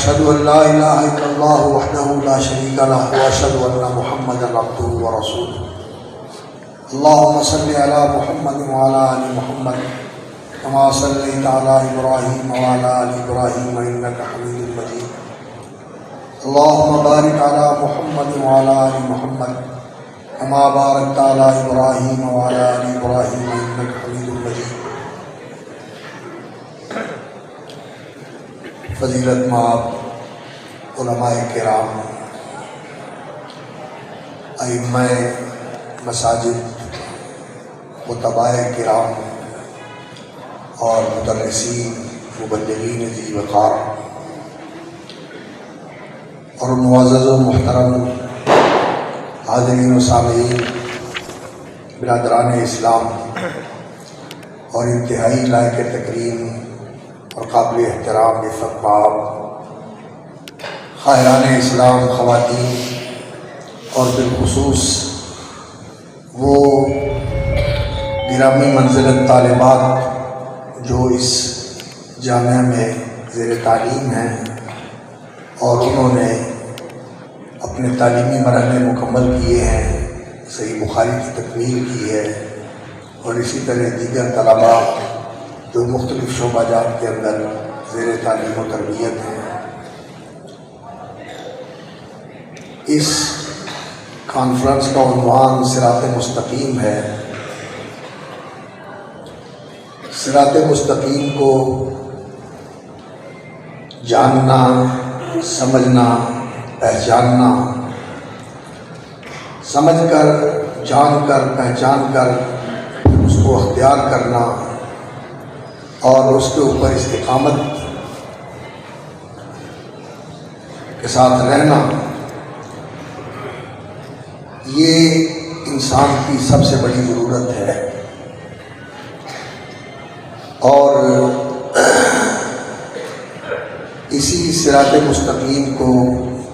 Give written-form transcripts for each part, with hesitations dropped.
أشهد أن لا إله إلا الله وحده لا شريك له وأشهد أن محمدا عبده ورسوله اللهم صل على محمد وعلى آل محمد كما صليت على إبراهيم وعلى آل إبراهيم إنك حميد مجيد اللهم بارك على محمد وعلى آل محمد كما باركت على إبراهيم وعلى آل إبراهيم إنك حميد مجيد. فضیلت مآب علماء کرام، ائمہ مساجد، خطباء کرام اور مدرسین، مبلغین ذی وقار اور معزز و محترم حاضرین و سامعین، برادران اسلام اور انتہائی لائق تکریم اور قابل احترام عزت مآب خاہران اسلام خواتین اور بالخصوص وہ گرامی منزلت طالبات جو اس جامعہ میں زیر تعلیم ہیں اور انہوں نے اپنے تعلیمی مرحلے مکمل کیے ہیں، صحیح بخاری کی تکمیل کی ہے، اور اسی طرح دیگر طلباء جو مختلف شعبہ جات کے اندر زیر تعلیم و تربیت ہیں. اس کانفرنس کا عنوان صراط مستقیم ہے. صراط مستقیم کو جاننا، سمجھنا، پہچاننا، سمجھ کر، جان کر، پہچان کر اس کو اختیار کرنا اور اس کے اوپر استقامت کے ساتھ رہنا، یہ انسان کی سب سے بڑی ضرورت ہے. اور اسی صراط مستقیم کو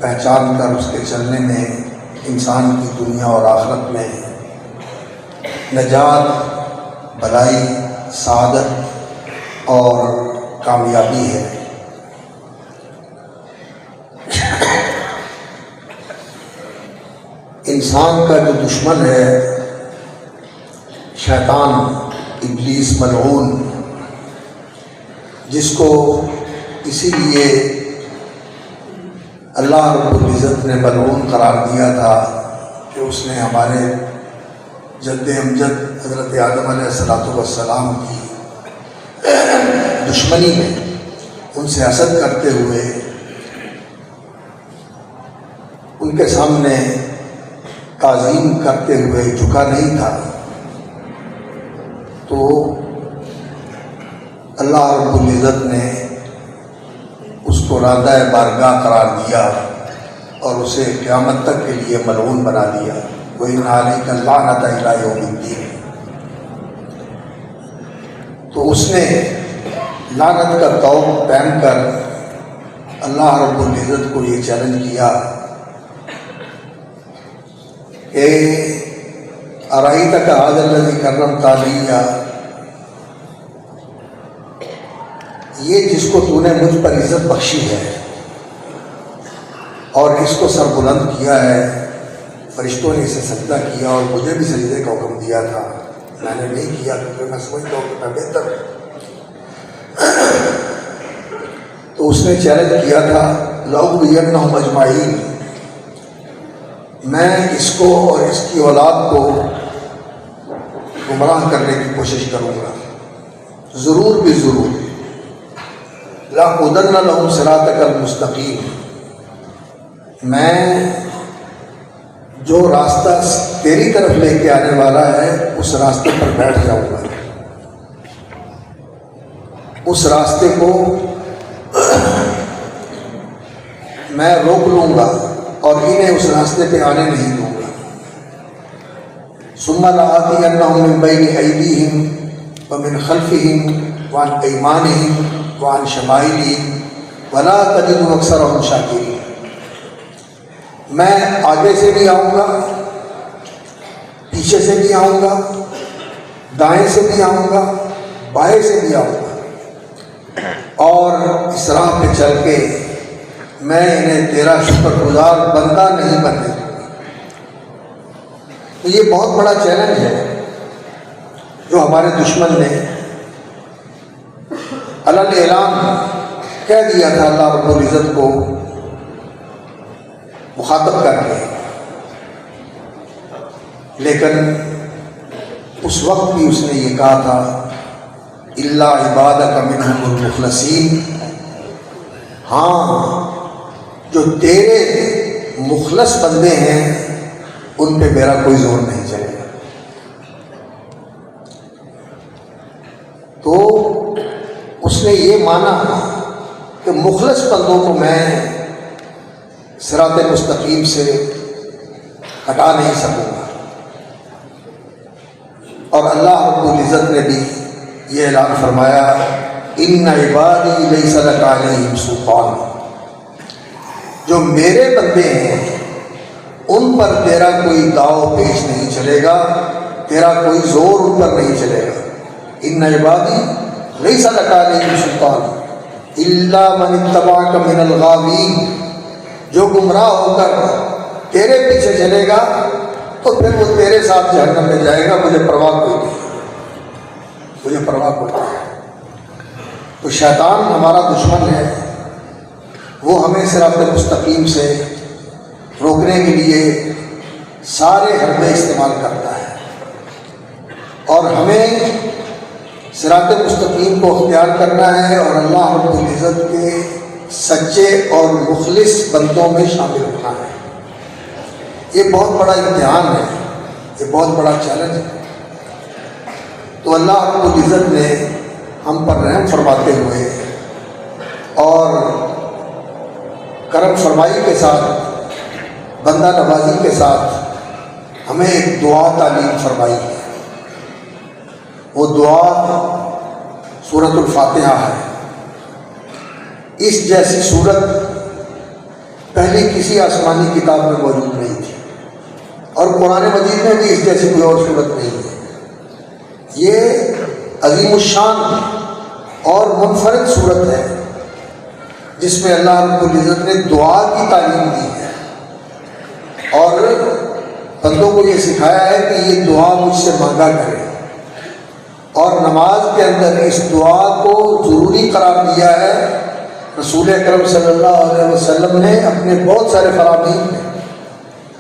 پہچان کر اس کے چلنے میں انسان کی دنیا اور آخرت میں نجات، بھلائی، سعادت اور کامیابی ہے. انسان کا جو دشمن ہے شیطان، ابلیس ملعون، جس کو اسی لیے اللہ رب العزت نے ملعون قرار دیا تھا کہ اس نے ہمارے جد امجد حضرت آدم علیہ السلام کی دشمنی میں ان سے حسد کرتے ہوئے ان کے سامنے تعظیم کرتے ہوئے جھکا نہیں تھا. تو اللہ رب العزت نے اس کو رادہ بارگاہ قرار دیا اور اسے قیامت تک کے لیے ملعون بنا دیا. وَإِنَّ عَلَيْكَ اللَّعْنَةَ إِلَىٰ يَوْمِ الدِّينِ. تو اس نے لعنت کا طوق پہن کر اللہ رب العزت کو یہ چیلنج کیا کہ أَرَأَيْتَكَ هَٰذَا الَّذِي كَرَّمْتَ عَلَيَّ، یہ جس کو تو نے مجھ پر عزت بخشی ہے اور اس کو سر بلند کیا ہے، فرشتوں نے اسے سجدہ کیا اور مجھے بھی سجدے کا حکم دیا تھا، میں نے نہیں کیا کیونکہ میں سمجھتا ہوں کہ میں بہتر ہوں. تو اس نے چیلنج کیا تھا لَأُغْوِيَنَّهُمْ أَجْمَعِينَ، میں اس کو اور اس کی اولاد کو گمراہ کرنے کی کوشش کروں گا، ضرور بھی ضرور. لَأَقْعُدَنَّ لَهُمْ صِرَاطَكَ الْمُسْتَقِيمَ، میں جو راستہ تیری طرف لے کے آنے والا ہے اس راستے پر بیٹھ جاؤں گا، اس راستے کو میں روک لوں گا اور انہیں اس راستے پہ آنے نہیں دوں گا. ثُمَّ لَآتِيَنَّهُم مِّن بَيْنِ أَيْدِيهِمْ وَمِنْ خَلْفِهِمْ وَعَنْ أَيْمَانِهِمْ وَعَنْ شَمَائِلِهِمْ وَلَا تَجِدُ أَكْثَرَهُمْ شَاكِرِينَ. میں آگے سے بھی آؤں گا، پیچھے سے بھی آؤں گا، دائیں سے بھی آؤں گا، بائیں سے بھی آؤں گا، اور اس راہ پہ چل کے میں انہیں تیرا شکر گزار بندہ نہیں بننے دوں گا۔ تو یہ بہت بڑا چیلنج ہے جو ہمارے دشمن نے علل اعلان کہہ دیا تھا اللہ رب العزت کو مخاطب کر کے، لیکن اس وقت بھی اس نے یہ کہا تھا الا عبادک منہم المخلصین، ہاں جو تیرے مخلص بندے ہیں ان پہ میرا کوئی زور نہیں چلے گا۔ تو اس نے یہ مانا کہ مخلص بندوں کو میں صراط مستقیم سے ہٹا نہیں سکوں گا، اور اللہ رب العزت نے بھی یہ اعلان فرمایا ان عبادی لیس لک علیہم سلطان، جو میرے بندے ہیں ان پر تیرا کوئی داؤ پیش نہیں چلے گا، تیرا کوئی زور ان پر نہیں چلے گا۔ ان عبادی لیس لک علیہم سلطان الا من اتبعک من الغاوین، جو گمراہ ہو کر تیرے پیچھے چلے گا تو پھر وہ تیرے ساتھ جہنم میں جائے گا، مجھے پرواہ کوئی نہیں، مجھے پرواہ کوئی نہیں۔ تو شیطان ہمارا دشمن ہے، وہ ہمیں صراط مستقیم سے روکنے کے لیے سارے حربے استعمال کرتا ہے، اور ہمیں صراط مستقیم کو اختیار کرنا ہے اور اللہ رب العزت کے سچے اور مخلص بندوں میں شامل ہونا ہے۔ یہ بہت بڑا امتحان ہے، یہ بہت بڑا چیلنج ہے۔ تو اللہ رب العزت نے ہم پر رحم فرماتے ہوئے اور کرم فرمائی کے ساتھ، بندہ نوازی کے ساتھ ہمیں ایک دعا تعلیم فرمائی ہے۔ وہ دعا سورۃ الفاتحہ ہے۔ اس جیسی صورت پہلی کسی آسمانی کتاب میں موجود نہیں تھی، اور قرآن مجید میں بھی اس جیسی کوئی اور صورت نہیں ہے۔ یہ عظیم الشان اور منفرد صورت ہے جس میں اللہ رب العزت نے دعا کی تعلیم دی ہے، اور بندوں کو یہ سکھایا ہے کہ یہ دعا مجھ سے مانگا کرے، اور نماز کے اندر اس دعا کو ضروری قرار دیا ہے۔ رسول اکرم صلی اللہ علیہ وسلم نے اپنے بہت سارے فرامین میں،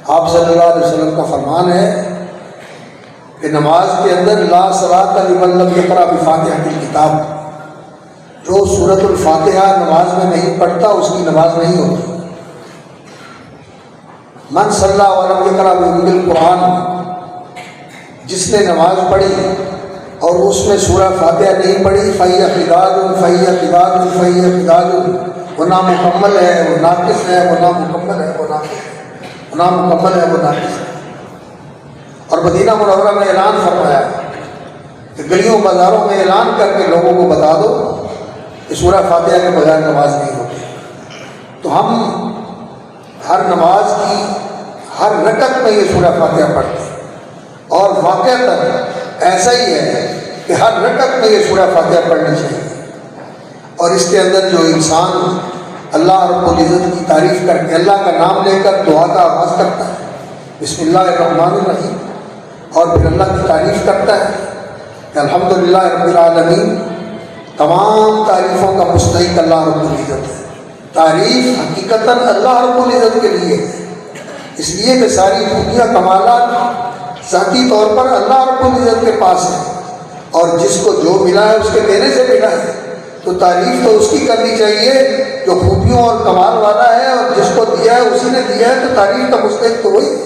آپ صلی اللہ علیہ وسلم کا فرمان ہے کہ نماز کے اندر لا صلاۃ لمن لم یقرأ بفاتحۃ الکتاب، جو سورۃ الفاتحہ نماز میں نہیں پڑھتا اس کی نماز نہیں ہوتی۔ من صلی ولم یقرأ بأم القرآن، جس نے نماز پڑھی اور اس میں سورہ فاتحہ نہیں پڑھی، فَهِيَ خِدَاجٌ فَهِيَ خِدَاجٌ فَهِيَ خِدَاجٌ، وہ نامکمل ہے، وہ ناقص ہے، وہ نامکمل ہے، وہ ناقص ہے، وہ نامکمل ہے، وہ ناقص ہے۔ اور مدینہ منورہ میں اعلان فرمایا کہ گلیوں بازاروں میں اعلان کر کے لوگوں کو بتا دو کہ سورہ فاتحہ کے بغیر نماز نہیں ہوتی۔ تو ہم ہر نماز کی ہر رکعت میں یہ سورہ فاتحہ پڑھتے ہیں، اور واقعتاً ایسا ہی ہے کہ ہر رکعت میں یہ سورہ فاتحہ پڑھنی چاہیے، اور اس کے اندر جو انسان اللہ رب العزت کی تعریف کر کے اللہ کا نام لے کر دعا کا آغاز کرتا ہے، بسم اللہ الرحمن الرحیم، اور پھر اللہ کی تعریف کرتا ہے کہ الحمدللہ رب العالمین، تمام تعریفوں کا مستحق اللہ رب العزت ہے۔ تعریف حقیقتاً اللہ رب العزت کے لیے ہے، اس لیے کہ ساری دنیا کمالات ذاتی طور پر اللہ رب العزت کے پاس ہے، اور جس کو جو ملا ہے اس کے دینے سے ملا ہے، تو تعریف تو اس کی کرنی چاہیے جو خوبیوں اور کمال والا ہے، اور جس کو دیا ہے اسی نے دیا ہے، تو تعریف کا مستحق تو وہی ہے۔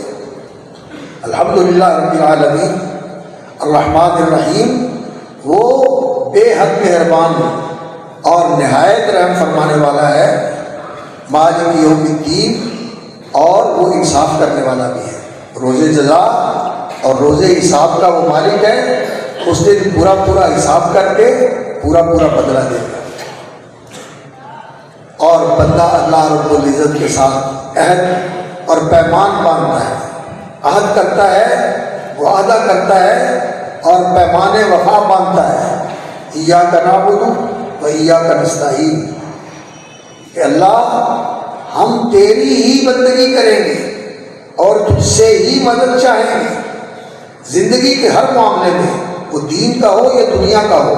الحمدللہ رب العالمین الرحمن الرحیم، وہ بے حد مہربان اور نہایت رحم فرمانے والا ہے، مالک یوم الدین، اور وہ انصاف کرنے والا بھی ہے، روز جزا اور روز حساب کا وہ مالک ہے، اس دن پورا پورا حساب کر کے پورا پورا بدلہ دے گا۔ اور بندہ اللہ رب العزت کے ساتھ عہد اور پیمان باندھتا ہے، عہد کرتا ہے، وعدہ کرتا ہے، اور پیمان وفا باندھتا ہے، ایاک نعبد و ایاک نستعین، کہ اللہ ہم تیری ہی بندگی کریں گے اور تجھ سے ہی مدد چاہیں گے زندگی کے ہر معاملے میں، وہ دین کا ہو یا دنیا کا ہو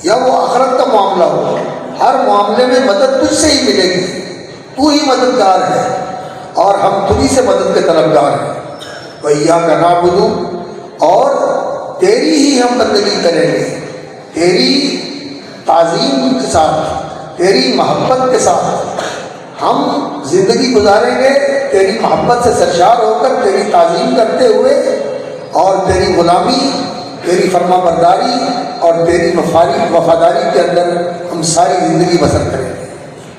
یا وہ آخرت کا معاملہ ہو، ہر معاملے میں مدد تجھ سے ہی ملے گی، تو ہی مددگار ہے اور ہم تجھی سے مدد کے طلبگار ہیں۔ وَإِيَّاكَ نَعْبُدُ، اور تیری ہی ہم بندگی کریں گے، تیری تعظیم کے ساتھ، تیری محبت کے ساتھ ہم زندگی گزاریں گے، تیری محبت سے سرشار ہو کر تیری تعظیم کرتے ہوئے، اور تیری غلامی، تیری فرما برداری اور تیری وفاداری کے اندر ہم ساری زندگی بسر کریں گے۔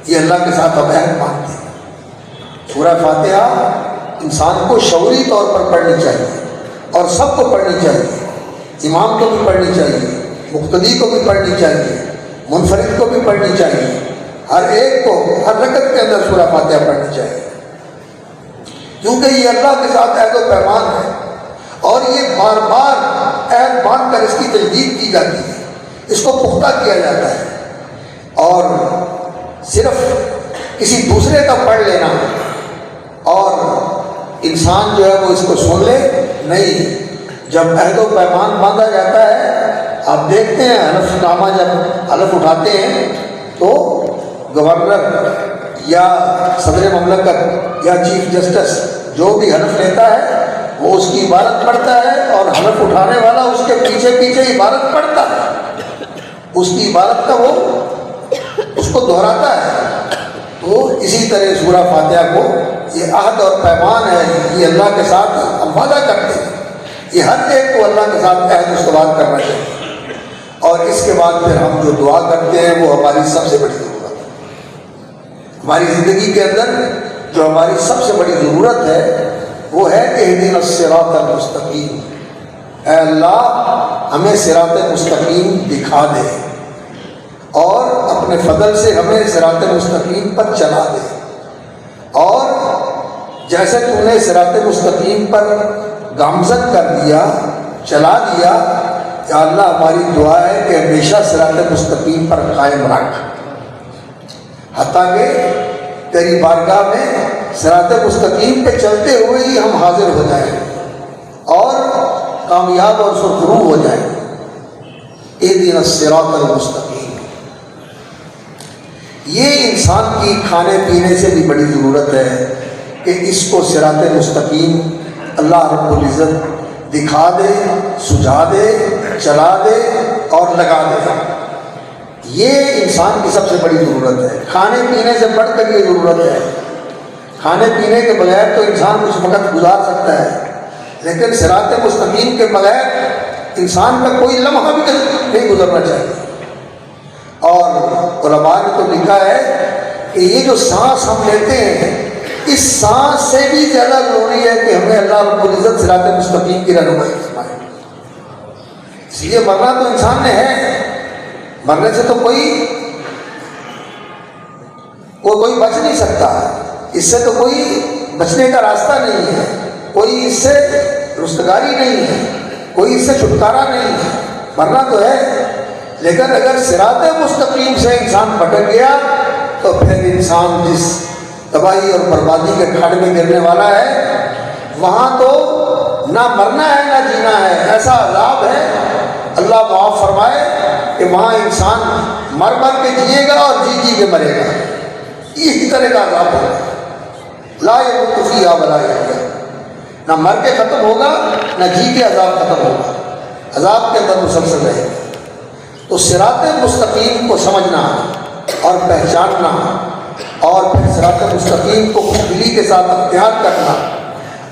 یہ اللہ کے ساتھ ہم عہد مانتے ہیں۔ سورہ فاتحہ انسان کو شعوری طور پر پڑھنی چاہیے اور سب کو پڑھنی چاہیے، امام کو بھی پڑھنی چاہیے، مقتدی کو بھی پڑھنی چاہیے، منفرد کو بھی پڑھنی چاہیے، ہر ایک کو ہر رکعت کے اندر سورہ فاتحہ پڑھنی چاہیے، کیونکہ یہ اللہ کے ساتھ عہد و پیمان ہے اور یہ بار بار عہد مان کر اس کی تجدید کی جاتی ہے، اس کو پختہ کیا جاتا ہے، اور صرف کسی دوسرے کا پڑھ لینا اور انسان جو ہے وہ اس کو سن لے نہیں۔ جب عہد و پیمان باندھا جاتا ہے، آپ دیکھتے ہیں حلف نامہ جب حلف اٹھاتے ہیں تو گورنر یا صدر مملکت یا چیف جسٹس جو بھی حلف لیتا ہے وہ اس کی عبارت پڑھتا ہے، اور حلف اٹھانے والا اس کے پیچھے پیچھے عبارت پڑھتا ہے، اس کی عبارت کا وہ اس کو دہراتا ہے۔ تو اسی طرح سورہ فاتحہ کو یہ عہد اور پیمان ہے، یہ اللہ کے ساتھ ہم وعدہ کرتے ہیں، یہ ہر ایک کو اللہ کے ساتھ عہد استوار کرنا چاہیے، اور اس کے بعد پھر ہم جو دعا کرتے ہیں وہ ہماری سب سے بڑی ضرورت ہے۔ ہماری زندگی کے اندر جو ہماری سب سے بڑی ضرورت ہے وہ ہے اہدنا الصراط المستقیم، اے اللہ ہمیں صراط مستقیم دکھا دے اور اپنے فضل سے ہمیں صراط مستقیم پر چلا دے، اور جیسے تو نے صراط مستقیم پر گامزن کر دیا، چلا دیا، یا اللہ ہماری دعا ہے کہ ہمیشہ صراط مستقیم پر قائم رکھ، حتیٰ کہ تیری بارگاہ میں صراط مستقیم پہ چلتے ہوئے ہی ہم حاضر ہو جائیں اور کامیاب اور سرخرو ہو جائیں۔ اہدنا الصراط المستقیم، یہ انسان کی کھانے پینے سے بھی بڑی ضرورت ہے کہ اس کو صراط مستقیم اللہ رب العزت دکھا دے، سجھا دے، چلا دے اور لگا دے۔ یہ انسان کی سب سے بڑی ضرورت ہے، کھانے پینے سے بڑھ کر یہ ضرورت ہے۔ کھانے پینے کے بغیر تو انسان کچھ وقت گزار سکتا ہے، لیکن صراط مستقیم کے بغیر انسان کا کوئی لمحہ بھی نہیں گزرنا چاہیے۔ اور علماء نے تو لکھا ہے کہ یہ جو سانس ہم لیتے ہیں، اس سانس سے بھی زیادہ ضروری ہے کہ ہمیں اللہ رب العزت صراط مستقیم کی رہنمائی فرمائے۔ اس لیے مرنا تو انسان نے ہے، مرنے سے تو کوئی بچ نہیں سکتا، اس سے تو کوئی بچنے کا راستہ نہیں ہے، کوئی اس سے رستگاری نہیں ہے، کوئی اس سے چھٹکارا نہیں ہے، مرنا تو ہے۔ لیکن اگر صراط مستقیم سے انسان بھٹک گیا تو پھر انسان جس تباہی اور بربادی کے کھاڑ میں گرنے والا ہے، وہاں تو نہ مرنا ہے نہ جینا ہے، ایسا عذاب ہے، اللہ معاف فرمائے، کہ وہاں انسان مر مر کے جیے گا اور جی جی کے مرے گا، اسی طرح کا عذاب ہوگا، لا يموت فیہا ولا یحیا، نہ مر کے ختم ہوگا نہ جی کے عذاب ختم ہوگا، عذاب کے اندر مسلسل رہے گا۔ تو صراط مستقیم کو سمجھنا اور پہچاننا اور پھر صراط مستقیم کو خوشدلی کے ساتھ اختیار کرنا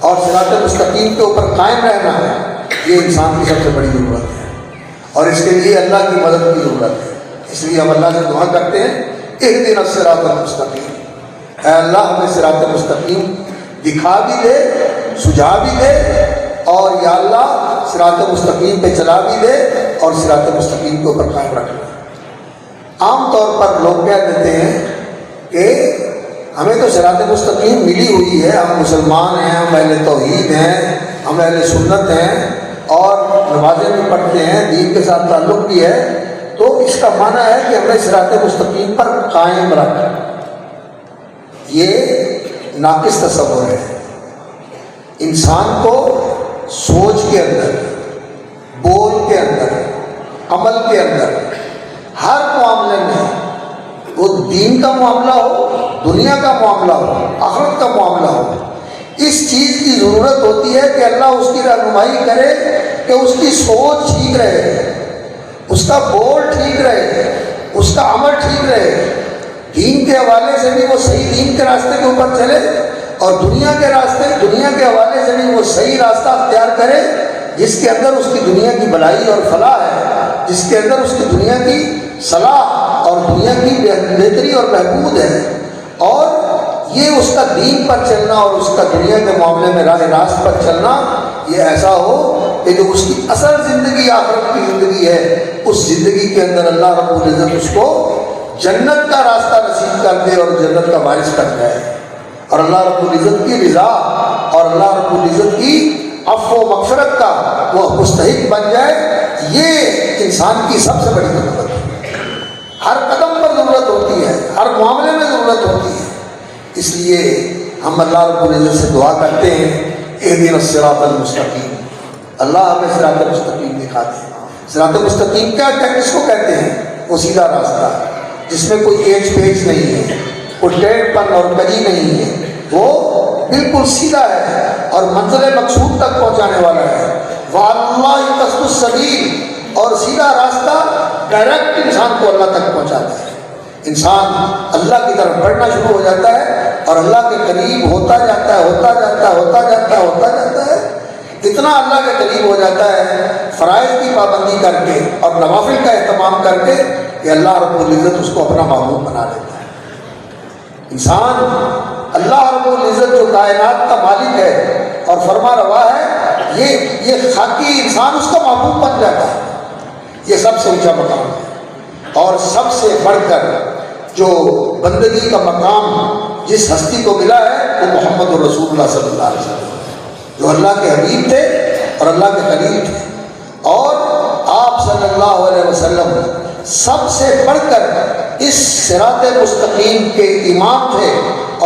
اور صراط مستقیم کے اوپر قائم رہنا، یہ انسان کی سب سے بڑی ضرورت ہے، اور اس کے لیے اللہ کی مدد کی ضرورت ہے۔ اس لیے ہم اللہ سے دعا کرتے ہیں، اہدنا الصراط المستقیم، اے اللہ ہمیں صراط مستقیم دکھا بھی دے، سجھا بھی دے، اور یا اللہ صراط مستقیم پہ چلا بھی دے اور صراط مستقیم کے اوپر قائم رکھنا۔ عام طور پر لوگ کہہ دیتے ہیں کہ ہمیں تو صراط مستقیم ملی ہوئی ہے، ہم مسلمان ہیں، ہم اہل توحید ہیں، ہم اہل سنت ہیں اور نمازیں بھی پڑھتے ہیں، دین کے ساتھ تعلق بھی ہے، تو اس کا معنی ہے کہ ہمیں صراط مستقیم پر قائم رکھ۔ یہ ناقص تصور ہے۔ انسان کو سوچ کے اندر، بول کے اندر، عمل کے اندر، ہر معاملے میں، وہ دین کا معاملہ ہو، دنیا کا معاملہ ہو، آخرت کا معاملہ ہو، اس چیز کی ضرورت ہوتی ہے کہ اللہ اس کی رہنمائی کرے کہ اس کی سوچ ٹھیک رہے، اس کا بول ٹھیک رہے، اس کا عمل ٹھیک رہے، دین کے حوالے سے بھی وہ صحیح دین کے راستے کے اوپر چلے، اور دنیا کے حوالے سے بھی وہ صحیح راستہ اختیار کرے جس کے اندر اس کی دنیا کی بھلائی اور فلاح ہے، جس کے اندر اس کی دنیا کی صلاح اور دنیا کی بہتری اور بہبود ہے۔ اور یہ اس کا دین پر چلنا اور اس کا دنیا کے معاملے میں راہ راست پر چلنا، یہ ایسا ہو کہ جو اس کی اصل زندگی آخرت کی زندگی ہے، اس زندگی کے اندر اللہ رب العزت اس کو جنت کا راستہ نصیب کر دے اور جنت کا وارث کر جائے، اور اللہ رب العزت کی رضا اور اللہ رب العزت کی عفو و مغفرت کا وہ مستحق بن جائے۔ یہ انسان کی سب سے بڑی ضرورت ہے، ہر قدم پر ضرورت ہوتی ہے، ہر معاملے میں ضرورت ہوتی ہے۔ اس لیے ہم اللہ رب العزت سے دعا کرتے ہیں، اہدنا الصراط المستقیم، اللہ ہمیں صراط مستقیم دکھا دے۔ صراط مستقیم کیا کس کو کہتے ہیں؟ وہ سیدھا راستہ جس میں کوئی ایچ پیچ نہیں ہے، کوئی ٹیڑھ پن اور کجی نہیں ہے، وہ بالکل سیدھا ہے اور منزل مقصود تک پہنچانے والا ہے۔ وَعَلَى قصد السبیل، اور سیدھا راستہ ڈائریکٹ انسان کو اللہ تک پہنچاتا ہے۔ انسان اللہ کی طرف بڑھنا شروع ہو جاتا ہے اور اللہ کے قریب ہوتا جاتا ہے، اتنا اللہ کے قریب ہو جاتا ہے فرائض کی پابندی کر کے اور نوافل کا اہتمام کر کے کہ اللہ رب العزت اس کو اپنا معبود بنا لیتا ہے۔ انسان اللہ رب العزت جو کائنات کا مالک ہے اور فرما روا ہے، یہ خاکی انسان اس کا معبود بن جاتا ہے۔ یہ سب سے اونچا مقام ہے، اور سب سے بڑھ کر جو بندگی کا مقام جس ہستی کو ملا ہے وہ محمد رسول اللہ صلی اللہ علیہ وسلم، جو اللہ کے حبیب تھے اور اللہ کے قریب تھے، اور آپ صلی اللہ علیہ وسلم سب سے بڑھ کر اس صراط مستقیم کے امام تھے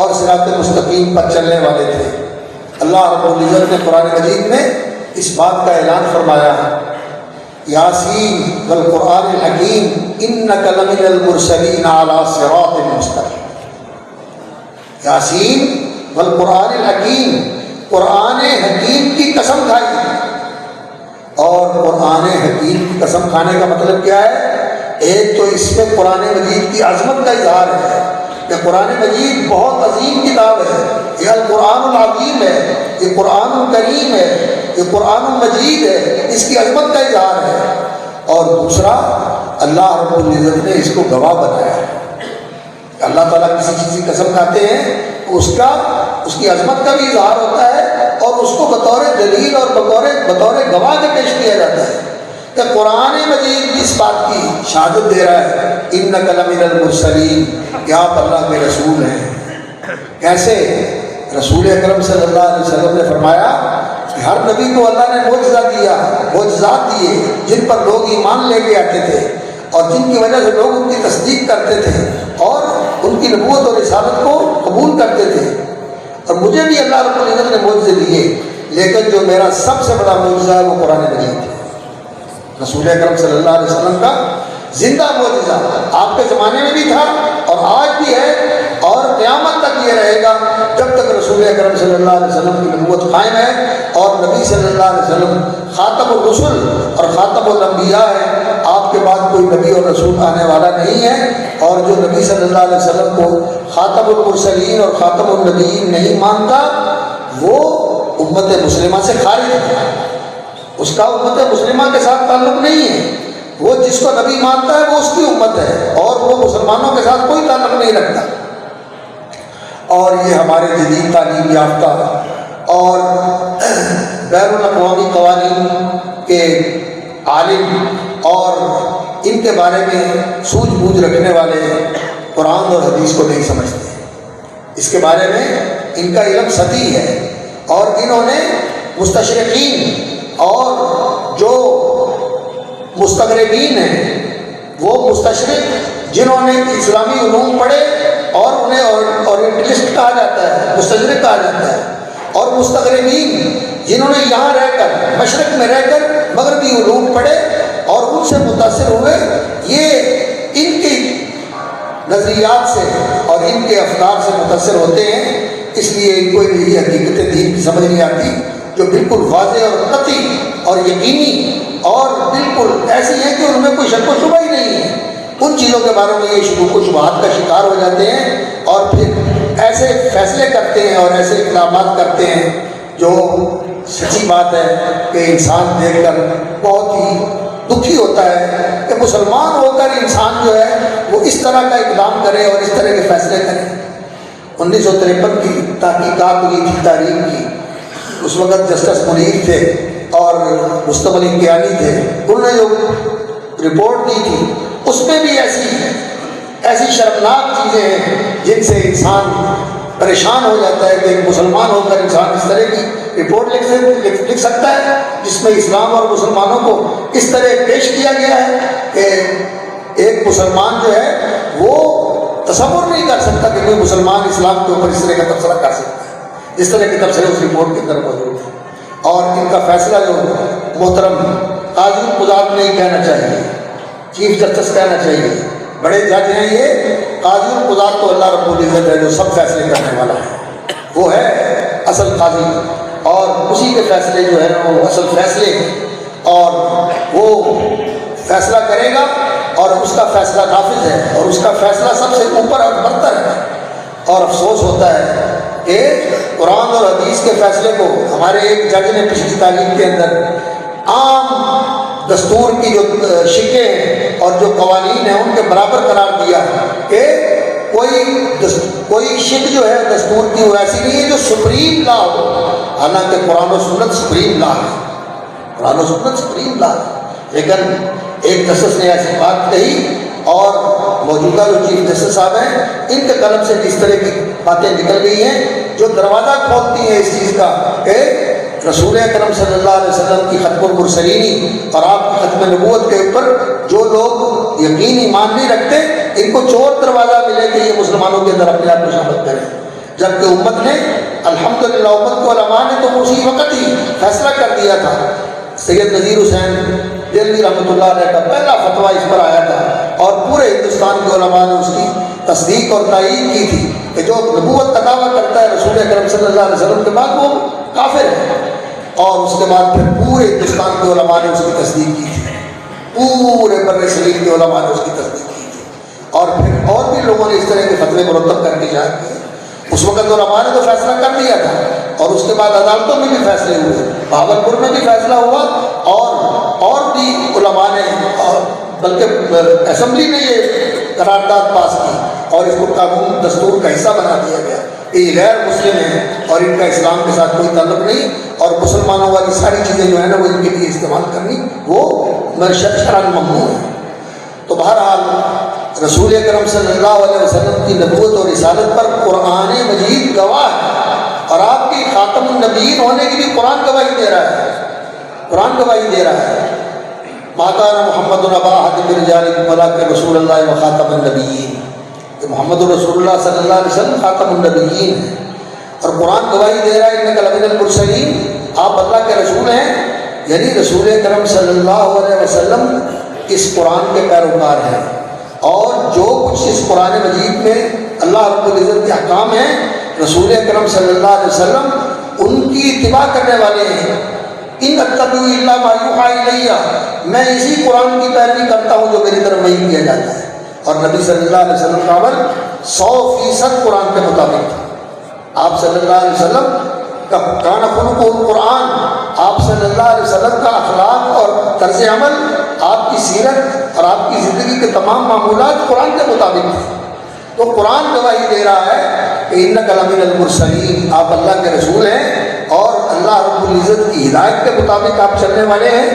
اور صراط مستقیم پر چلنے والے تھے۔ اللہ رب العزت نے قرآن مجید میں اس بات کا اعلان فرمایا ہے، یاسین والقرآن الحکیم انک لمن المرسلین علی صراط مستقیم۔ یاسین والقرآن الحکیم، قرآن حکیم کی قسم کھائی، اور قرآن حکیم کی قسم کھانے کا مطلب کیا ہے؟ ایک تو اس میں قرآن مجید کی عظمت کا اظہار ہے کہ قرآن مجید بہت عظیم کتاب ہے، یہ القرآن العظیم ہے، یہ قرآن الکریم ہے، یہ قرآن المجید ہے، اس کی عظمت کا اظہار ہے۔ اور دوسرا، اللہ رب العزت نے اس کو گواہ بنایا ہے۔ اللہ تعالیٰ کسی چیز کی قسم کھاتے ہیں، اس کی عظمت کا بھی اظہار ہوتا ہے اور اس کو بطور دلیل اور بطور گواہ کے پیش کیا جاتا ہے کہ قرآن مجید بھی اس بات کی شہادت دے رہا ہے انک لمن المرسلین، کہ آپ اللہ کے رسول ہیں۔ کیسے؟ رسول اکرم صلی اللہ علیہ وسلم نے فرمایا کہ ہر نبی کو اللہ نے معجزات دیے جن پر لوگ ایمان لے کے آتے تھے اور جن کی وجہ سے لوگ ان کی تصدیق کرتے تھے اور ان کی نبوت اور رسالت کو قبول کرتے تھے۔ اور مجھے بھی اللہ رب العزت نے معجزے دیے، لیکن جو میرا سب سے بڑا معجزہ ہے وہ قرآن مجید ہے۔ رسول اکرم صلی اللہ علیہ وسلم کا زندہ معجزہ آپ کے زمانے میں بھی تھا اور آج بھی ہے اور قیامت تک یہ رہے گا جب تک رسول اکرم صلی اللہ علیہ وسلم کی نبوت قائم ہے اور نبی صلی اللہ علیہ وسلم خاتم الرسل اور خاتم الانبیاء ہے۔ آپ کے بعد کوئی نبی اور رسول آنے والا نہیں ہے، اور جو نبی صلی اللہ علیہ وسلم کو خاتم المرسلین اور خاتم النبیین نہیں مانتا وہ امت مسلمہ سے خارج ہے، اس کا امت مسلمہ کے ساتھ تعلق نہیں ہے۔ وہ جس کو نبی مانتا ہے وہ اس کی امت ہے اور وہ مسلمانوں کے ساتھ کوئی تعلق نہیں رکھتا۔ اور یہ ہمارے جدید تعلیم یافتہ اور بین الاقوامی قوانین کے عالم اور ان کے بارے میں سوجھ بوجھ رکھنے والے قرآن اور حدیث کو نہیں سمجھتے، اس کے بارے میں ان کا علم سطحی ہے، اور انہوں نے مستشرقین اور جو مستغربین ہیں وہ مستشرق جنہوں نے اسلامی علوم پڑھے اور انہیں اورینٹلسٹ کہا جاتا ہے، مستشرق کہا جاتا ہے، اور مستغربین جنہوں نے یہاں رہ کر مشرق میں رہ کر مغربی علوم پڑھے اور ان سے متاثر ہوئے، یہ ان کی نظریات سے اور ان کے افکار سے متاثر ہوتے ہیں، اس لیے ان کو یہ حقیقت دین کی سمجھ نہیں آتی جو بالکل واضح اور قطعی اور یقینی اور بالکل ایسی ہیں کہ ان میں کوئی شک و شبہ ہی نہیں ہے۔ ان چیزوں کے بارے میں یہ شکوک و شبہات کا شکار ہو جاتے ہیں اور پھر ایسے فیصلے کرتے ہیں اور ایسے اقدامات کرتے ہیں جو سچی بات ہے کہ انسان دیکھ کر بہت ہی دکھی ہوتا ہے کہ مسلمان ہو کر انسان جو ہے وہ اس طرح کا اقدام کرے اور اس طرح کے فیصلے کرے۔ 1953 کی تحقیقات ہوئی تھی تاریخ کی، اس وقت جسٹس منیر تھے اور مصطفی علی کیانی تھے، انہوں نے جو رپورٹ دی تھی اس میں بھی ایسی شرمناک چیزیں ہیں جن سے انسان پریشان ہو جاتا ہے کہ ایک مسلمان ہو کر انسان اس طرح کی رپورٹ لکھ سکتا ہے جس میں اسلام اور مسلمانوں کو اس طرح پیش کیا گیا ہے کہ ایک مسلمان جو ہے وہ تصور نہیں کر سکتا کہ کوئی مسلمان اسلام کے اوپر اس طرح کا تبصرہ کر سکتا ہے جس طرح کے تبصرے اس رپورٹ کے اندر موجود ہے۔ اور ان کا فیصلہ جو محترم قاضی قضات نہیں کہنا چاہیے، چیف جسٹس کہنا چاہیے، بڑے جج ہیں یہ، قاضی القضات تو اللہ رب العزت ہے جو سب فیصلے کرنے والا ہے، وہ ہے اصل قاضی، اور اسی کے فیصلے جو ہے وہ اصل فیصلے ہیں اور وہ فیصلہ کرے گا اور اس کا فیصلہ نافذ ہے اور اس کا فیصلہ سب سے اوپر اور برتر ہے۔ اور افسوس ہوتا ہے کہ قرآن اور حدیث کے فیصلے کو ہمارے ایک جج نے پچھلی تاریخ کے اندر عام دستور کی جو شکیں ہیں اور جو قوانین ہیں ان کے برابر قرار دیا کہ کوئی شک جو ہے دستور کی وہ ایسی نہیں ہے جو سپریم لا ہو، حالانکہ قرآن و سنت سپریم لا ہے، قرآن و سنت سپریم لا ہے، لیکن ایک جسٹس نے ایسی بات کہی اور موجودہ جو چیف جسٹس صاحب ہیں ان کے قلم سے اس طرح کی باتیں نکل گئی ہیں جو دروازہ کھولتی ہیں اس چیز کا کہ رسول اکرم صلی اللہ علیہ وسلم کی ختم المرسلینی اور آپ کی ختم نبوت کے اوپر جو لوگ یقین ایمان نہیں رکھتے ان کو چور دروازہ ملے کہ یہ مسلمانوں کے اندر اپنے آپ کو شامل کریں، جبکہ امت نے الحمدللہ امت کو علماء نے تو اسی وقت ہی فیصلہ کر دیا تھا۔ سید نذیر حسین دہلوی رحمۃ اللہ علیہ کا پہلا فتویٰ اس پر آیا تھا اور پورے ہندوستان کے علماء نے اس کی تصدیق اور تائید کی تھی کہ جو نبوت کا دعویٰ کرتا ہے رسول اکرم صلی اللہ علیہ وسلم کے بعد وہ کافر ہے، اور اس کے بعد پھر پورے ہندوستان کے علماء نے اس کی تصدیق کی تھی، پورے بر صغیر کے علماء نے اس کی تصدیق کی تھی، اور پھر اور بھی لوگوں نے اس طرح کے فتوے مرتب کر کے جائے کیے۔ اس وقت علماء نے تو فیصلہ کر دیا تھا اور اس کے بعد عدالتوں میں بھی فیصلے ہوئے، بھاگلپور میں بھی فیصلہ ہوا اور بھی علماء نے بلکہ اسمبلی نے یہ قرارداد پاس کی اور اس کو قانون دستور کا حصہ بنا دیا گیا کہ یہ غیر مسلم ہیں اور ان کا اسلام کے ساتھ کوئی تعلق نہیں، اور مسلمانوں والی ساری چیزیں جو ہیں نا وہ ان کے لیے استعمال کرنی وہ شرعاً ممنوع ہے۔ تو بہرحال رسول اکرم صلی اللہ علیہ وسلم کی نبوت اور رسالت پر قرآن مجید گواہ ہے، اور آپ کی خاتم النبیین ہونے کی بھی قرآن گواہی دے رہا ہے، قرآن گواہی دے رہا ہے۔ ما کان محمد ابا احد من رجالکم ولکن رسول اللہ و خاتم النبیین، کہ محمد رسول اللہ صلی اللہ علیہ وسلم خاتم النبیین ہے، اور قرآن گواہی دے رہا ہے انک لمن المرسلین، آپ اللہ کے رسول ہیں، یعنی رسول اکرم صلی اللہ علیہ وسلم اس قرآن کے پیروکار ہیں، اور جو کچھ اس قرآن مجید میں اللہ رب العزت کے احکام ہیں رسول اکرم صلی اللہ علیہ وسلم ان کی اتباع کرنے والے ہیں۔ ان اتبع الا ما یوحی الیہ، میں اسی قرآن کی پیروی کرتا ہوں جو میری طرف وحی کیا جاتا ہے، اور نبی صلی اللہ علیہ وسلم کا عمل 100% قرآن کے مطابق تھا۔ آپ صلی اللہ علیہ وسلم کا کان خلقہ القرآن، آپ صلی اللہ علیہ وسلم کا اخلاق اور طرز عمل، آپ کی سیرت اور آپ کی زندگی کے تمام معمولات قرآن کے مطابق تھے۔ تو قرآن گواہی دے رہا ہے کہ انک لمن المرسلین، آپ اللہ کے رسول ہیں اور اللہ رب العزت کی ہدایت کے مطابق آپ چلنے والے ہیں،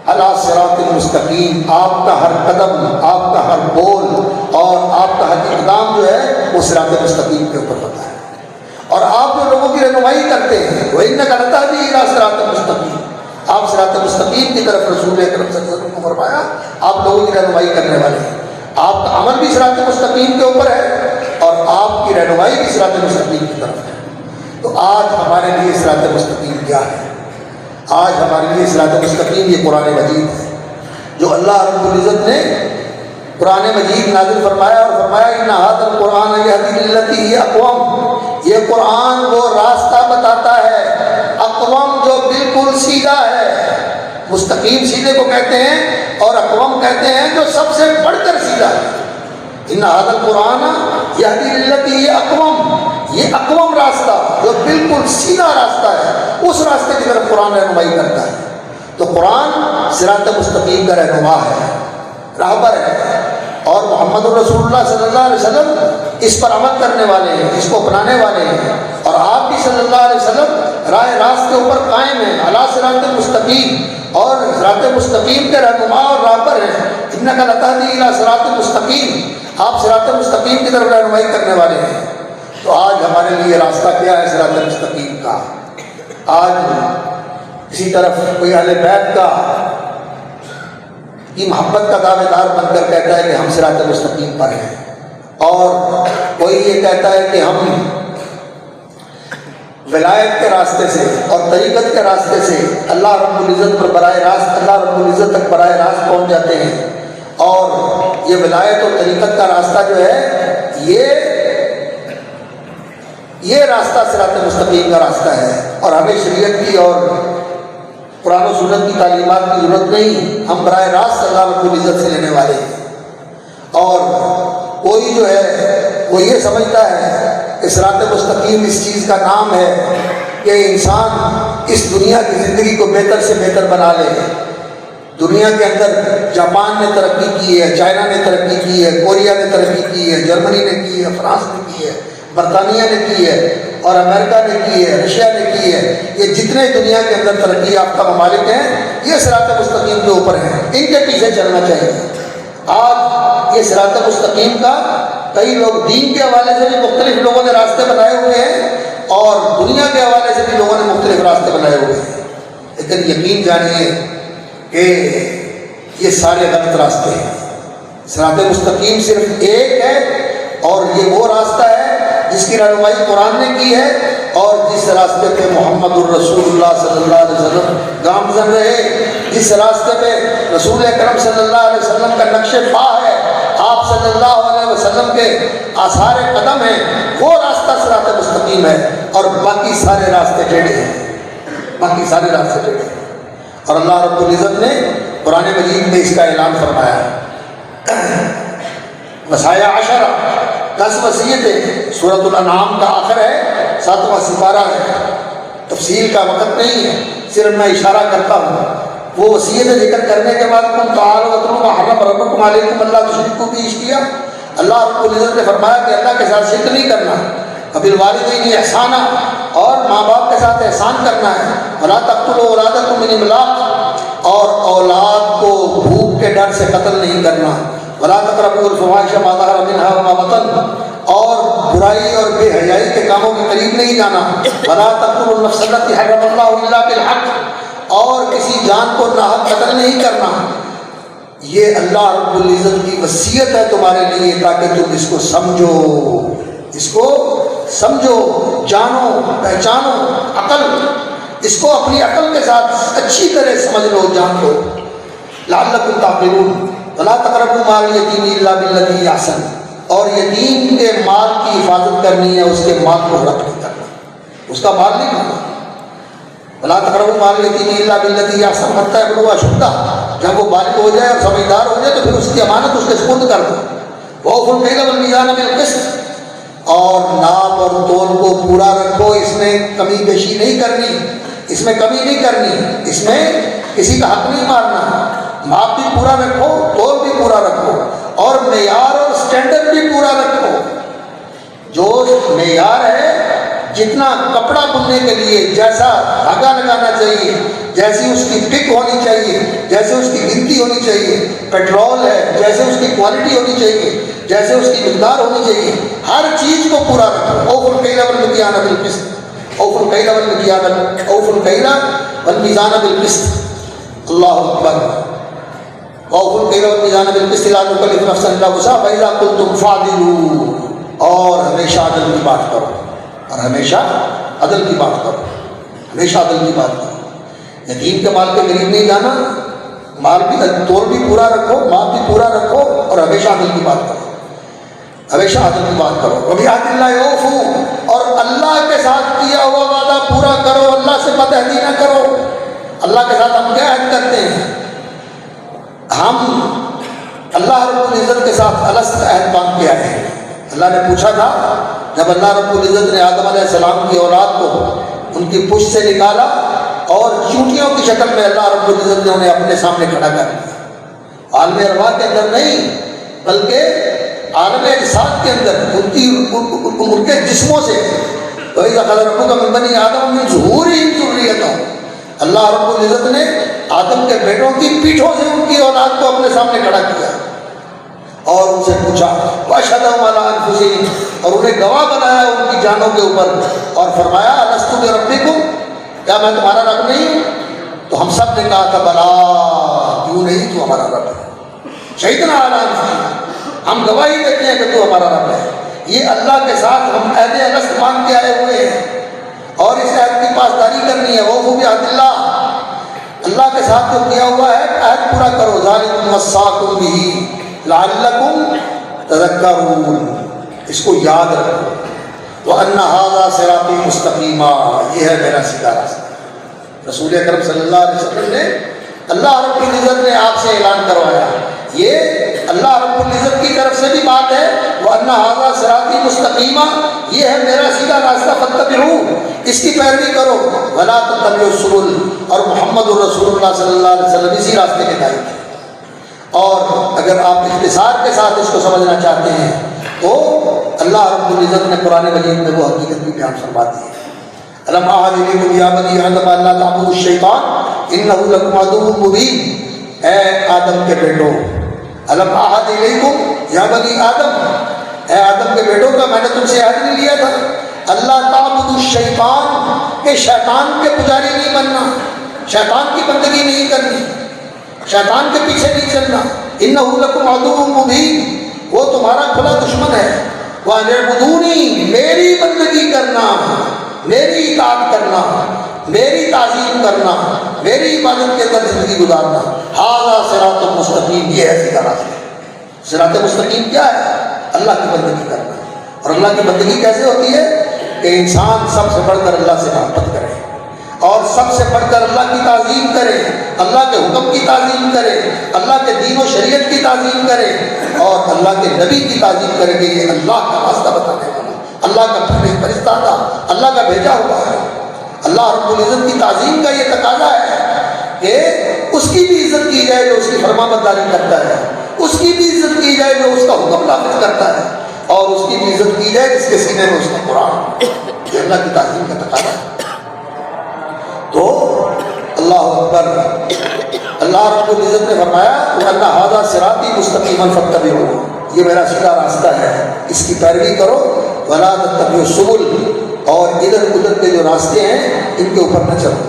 علی صراط مستقیم، آپ کا ہر قدم، آپ کا ہر بول اور آپ کا ہر اقدام جو ہے وہ صراط مستقیم کے اوپر ہوتا ہے، اور آپ جو لوگوں کی رہنمائی کرتے ہیں وہ انک لتہدی الی صراط مستقیم، آپ صراط مستقیم کی طرف رسول اکرم صلی اللہ علیہ وسلم کو فرمایا آپ لوگوں کی رہنمائی کرنے والے ہیں۔ آپ کا عمل بھی صراط مستقیم کے اوپر ہے اور آپ کی رہنمائی بھی صراط مستقیم کی طرف ہے۔ تو آج ہمارے لیے صراط مستقیم کیا ہے؟ آج ہمارے لیے صراط مستقیم یہ قرآن مجید ہے، جو اللہ رب العزت نے قرآن مجید نازل فرمایا اور فرمایا ان ھذا القرآن یہدی للتی ہی اقوم، یہ قرآن وہ راستہ بتاتا ہے اقوم جو بالکل سیدھا ہے۔ مستقیم سیدھے کو کہتے ہیں اور اقوم کہتے ہیں جو سب سے بڑھ کر سیدھا ہے۔ ان ھذا القرآن یہدی للتی ہی اقوم، یہ اقوم راستہ جو بالکل سیدھا راستہ ہے، اس راستے کی طرف قرآن رہنمائی کرتا ہے۔ تو قرآن صراط مستقیم کا رہنما ہے، راہبر ہے، اور محمد الرسول اللہ صلی اللہ علیہ وسلم اس پر عمل کرنے والے ہیں، اس کو اپنانے والے ہیں، اور آپ بھی صلی اللہ علیہ وسلم راہ راست کے اوپر قائم ہیں، علی صراط مستقیم، اور صراط مستقیم کے رہنما اور راہبر ہیں۔ انک لتہدی الی صراط مستقیم، آپ صراط مستقیم کی طرف رہنمائی کرنے والے ہیں۔ تو آج ہمارے لیے راستہ کیا ہے صراط مستقیم کا؟ آج کسی طرف کوئی اہل بیت کا کی محبت کا دعوے دار بن کر کہتا ہے کہ ہم صراط مستقیم پر ہیں، اور کوئی یہ کہتا ہے کہ ہم ولایت کے راستے سے اور طریقت کے راستے سے اللہ رب العزت پر براہ راست، اللہ رب العزت تک براہ راست پہنچ جاتے ہیں، اور یہ ولایت اور طریقت کا راستہ جو ہے یہ راستہ صراط مستقیم کا راستہ ہے، اور ہمیں شریعت کی اور قرآن و سنت کی تعلیمات کی ضرورت نہیں، ہم براہ راست اللہ رب العزت سے لینے والے ہیں۔ اور کوئی جو ہے وہ یہ سمجھتا ہے کہ صراط مستقیم اس چیز کا نام ہے کہ انسان اس دنیا کی زندگی کو بہتر سے بہتر بنا لے۔ دنیا کے اندر جاپان نے ترقی کی ہے، چائنا نے ترقی کی ہے، کوریا نے ترقی کی ہے، جرمنی نے کی ہے، فرانس نے کی ہے، برطانیہ نے کی ہے، اور امریکہ نے کی ہے، رشیا نے کی ہے۔ یہ جتنے دنیا کے اندر ترقی یافتہ ممالک ہیں یہ صراط مستقیم کے اوپر ہیں، ان کے پیچھے چلنا چاہیے۔ آج یہ صراط مستقیم کا کئی لوگ دین کے حوالے سے بھی مختلف لوگوں نے راستے بنائے ہوئے ہیں، اور دنیا کے حوالے سے بھی لوگوں نے مختلف راستے بنائے ہوئے ہیں، لیکن یقین جانیے کہ یہ سارے غلط راستے ہیں۔ صراط مستقیم صرف ایک ہے، اور یہ وہ راستہ ہے جس کی رہنمائی قرآن نے کی ہے، اور جس راستے پہ محمد الرسول اللہ صلی اللہ علیہ وسلم گامزن رہے، جس راستے پہ رسول اکرم صلی اللہ علیہ وسلم کا نقش پا ہے، آپ صلی اللہ علیہ وسلم کے آثار قدم ہیں، وہ راستہ صراط مستقیم ہے، اور باقی سارے راستے ٹیڑھے ہیں، باقی سارے راستے ٹیڑھے ہیں۔ اور اللہ رب العزت نے قرآن مجید میں اس کا اعلان فرمایا ہے، وصایا عشرہ، 10 وصیتیں۔ سورۃ الانعام کا آخر ہے، 7واں سپارہ ہے، تفصیل کا وقت نہیں ہے، صرف میں اشارہ کرتا ہوں۔ وہ وصیتیں ذکر کرنے کے بعد قل تعالوا واتلوا ما حرم ربکم علیکم الا تشرکوا بہ کیا۔ اللہ رب العزت نے فرمایا کہ اللہ کے ساتھ شرک نہیں کرنا، وبالوالدین احسانا، اور ماں باپ کے ساتھ احسان کرنا ہے، ولا تقتلوا اولادکم من املاق، اور اولاد کو بھوک کے ڈر سے قتل نہیں کرنا، ولا تقربوا الفواحش ما ظهر منها وما بطن، اور برائی اور بے حیائی کے کاموں کے قریب نہیں جانا، ولا تقتلوا النفس التي حرم الله الا بالحق، اور کسی جان کو ناحق قتل نہیں کرنا۔ یہ اللہ رب العزت کی وصیت ہے تمہارے لیے، تاکہ تم اس کو سمجھو، اس کو سمجھو، جانو، پہچانو، عقل، اس کو اپنی عقل کے ساتھ اچھی طرح سمجھ لو، جان لو، لعلکم تعقلون۔ ولا تقربوا مال الیتیم الا بالتی ہی احسن، اور یتیم کے مال کی حفاظت کرنی ہے، اس کے مال کو ہڑپ نہیں کرنا، اس کا مال نہیں کھانا۔ ولا تقربوا مال الیتیم الا بالتی ہی احسن حتی یبلغ اشدہ، جب وہ بالغ ہو جائے اور سمجھدار ہو جائے تو پھر اس کی امانت اس کے سپرد کر دو۔ وَأَوْفُوا الْكَيْلَ وَالْمِيزَانَ بِالْقِسْطِ، اور ناپ اور تول کو پورا رکھو، اس میں کمی بیشی نہیں کرنی، اس میں کمی نہیں کرنی، اس میں کسی کا حق نہیں مارنا۔ ماپ بھی پورا رکھو، تول بھی پورا رکھو، اور معیار اور سٹینڈرڈ بھی پورا رکھو۔ جو معیار ہے، جتنا کپڑا بننے کے لیے جیسا دھاگا لگانا چاہیے، جیسی اس کی پک ہونی چاہیے، جیسے اس کی گنتی ہونی چاہیے، پیٹرول ہے جیسے اس کی کوالٹی ہونی چاہیے، جیسے اس کی مقدار ہونی چاہیے، ہر چیز کو پورا رکھو۔ اوفوا الکیل والمیزان بالقسط، اوفوا الکیل والمیزان بالقسط۔ اللہ اکبر۔ وَأَوْفُوا الْكَيْلَ وَالْمِيزَانَ بِالْقِسْطِ لَا نُكَلِّفُ نَفْسًا إِلَّا وُسْعَهَا وَإِذَا قُلْتُمْ فَاعْدِلُوا، اور ہمیشہ عدل کی بات کرو، اور ہمیشہ عدل کی بات کرو، ہمیشہ عدل کی بات کرو۔ یتیم کے مال کے قریب نہیں جانا، مال بھی تول بھی پورا رکھو، مال بھی پورا رکھو، اور ہمیشہ عدل کی بات کرو، ہمیشہ عدل کی بات کرو۔ وَبِعَهْدِ اللَّهِ أَوْفُوا، اور اللہ کے ساتھ کیا ہوا وعدہ پورا کرو، اللہ سے بد عہدی نہ کرو۔ اللہ کے ساتھ ہم کیا عہد کرتے ہیں؟ ہم اللہ رب العزت کے ساتھ الست عہد باندھ کے آئے ہیں۔ اللہ نے پوچھا تھا جب اللہ رب العزت نے آدم علیہ السلام کی اولاد کو ان کی پشت سے نکالا اور چونٹیوں کی شکل میں اللہ رب العزت نے انہیں اپنے سامنے کھڑا کر دیا، عالم ارواح کے اندر نہیں بلکہ عالم اجساد کے اندر ان کے جسموں سے۔ وَإِذَا أَخَذَ رَبُّكَ مِن بَنِي آدَمَ مِن ظُهُورِهِمْ ذُرِّيَّتَهُمْ، اللہ رب العزت نے آدم کے بیٹوں کی پیٹھوں سے ان کی اولاد کو اپنے سامنے کھڑا کیا اور ان سے پوچھا وَأَشْهَدَهُمْ عَلَىٰ أَنفُسِهِمْ، اور انہیں گواہ بنایا ان کی جانوں کے اوپر، اور فرمایا أَلَسْتُ بِرَبِّكُمْ، کیا میں تمہارا رب نہیں ہوں؟ تو ہم سب نے کہا تھا بلا، کیوں نہیں، تو ہمارا رب ہے۔ شہیدنا علی انفسنا، ہم گواہی دیتے ہیں کہ تو ہمارا رب ہے۔ یہ اللہ کے ساتھ ہم عہد الست باندھ کے آئے ہوئے ہیں اور اس عہد کی پاسداری کرنی ہے۔ وَأَوْفُوا بِعَهْدِ اللَّهِ، اللہ کے ساتھ جو کیا ہوا ہے عہد پورا کرو۔ ذَلِكُمْ وَصَّاكُمْ بِهِ لَعَلَّكُمْ تَذَكَّرُونَ، اس کو یاد رکھو۔ وَأَنَّ هَذَا صِرَاطِي مُسْتَقِيمًا، یہ ہے میرا سیدھا راستہ۔ رسول اکرم صلی اللہ علیہ وسلم نے، اللہ رب العزت نے آپ سے اعلان کروایا، یہ اللہ رب العزت کی طرف سے بھی بات ہے۔ وَأَنَّ هَذَا صِرَاطِي مُسْتَقِيمًا، یہ ہے میرا سیدھا راستہ، فَاتَّبِعُوهُ، اس کی پیروی کرو۔ وَلَا تَتَّبِعُوا السُّبُلَ، اور محمد الرسول اللہ صلی اللہ علیہ وسلم اسی راستے کے داعی تھے۔ اور اگر آپ اختصار کے ساتھ اس کو سمجھنا چاہتے ہیں تو اللہ رب العزت نے قرآن مجید میں وہ حقیقت بھی بیان فرما دی ہے۔ أَلَمْ أَعْهَدْ إِلَيْكُمْ يَا بَنِي آدَمَ أَلَّا تَعْبُدُوا الشَّيْطَانَ إِنَّهُ لَكُمْ عَدُوٌّ مُّبِينٌ، اے آدم کے بیٹو، أَلَمْ أَعْهَدْ إِلَيْكُمْ يَا بَنِي آدَم، اے آدم کے بیٹو کا میں نے تم سے عہد نہیں لیا تھا، اللہ تعبدوا الشیطان، کہ شیطان کے پجاری نہیں بننا، شیطان کی بندگی نہیں کرنی، شیطان کے پیچھے نہیں چلنا۔ انہ لکم عدو مبین، وہ تمہارا کھلا دشمن ہے۔ وَأَنِ اعْبُدُونِی، میری بندگی کرنا، میری اطاعت کرنا، میری تعظیم کرنا، میری عبادت کے اندر زندگی گزارنا۔ ھذا صراط مستقیم، یہ ہے سیدھا راستہ۔ صراط مستقیم کیا ہے؟ اللہ کی بندگی کرنا۔ اور اللہ کی بندگی کیسے ہوتی ہے؟ کہ انسان سب سے بڑھ کر اللہ سے محبت کرے اور سب سے بڑھ کر اللہ کی تعظیم کرے، اللہ کے حکم کی تعظیم کرے، اللہ کے دین و شریعت کی تعظیم کرے، اور اللہ کے نبی کی تعظیم کرے کہ یہ اللہ کا راستہ بتانے والا، اللہ کا فرستادہ، اللہ کا بھیجا ہوا ہے۔ اللہ رب العزت کی تعظیم کا یہ تقاضا ہے کہ اس کی بھی عزت کی جائے جو اس کی فرما برداری کرتا ہے، اس کی بھی عزت کی جائے جو اس کا حکم نافذ کرتا ہے، اور اس کی بھی عزت کی جائے جس کے سینے میں اس کا قرآن۔ یہ اللہ کی تعظیم کا تقاضا ہے۔ تو اللہ اکبر، اللہ رب العزت نے فرمایا وَأَنَّ هَذَا صِرَاطِي مُسْتَقِيمًا فَاتَّبِعُوهُ، یہ میرا سیدھا راستہ ہے، اس کی پیروی کرو۔ وَلَا تَتَّبِعُوا السُّبُلَ، اور ادھر ادھر کے جو راستے ہیں ان کے اوپر نہ چلو۔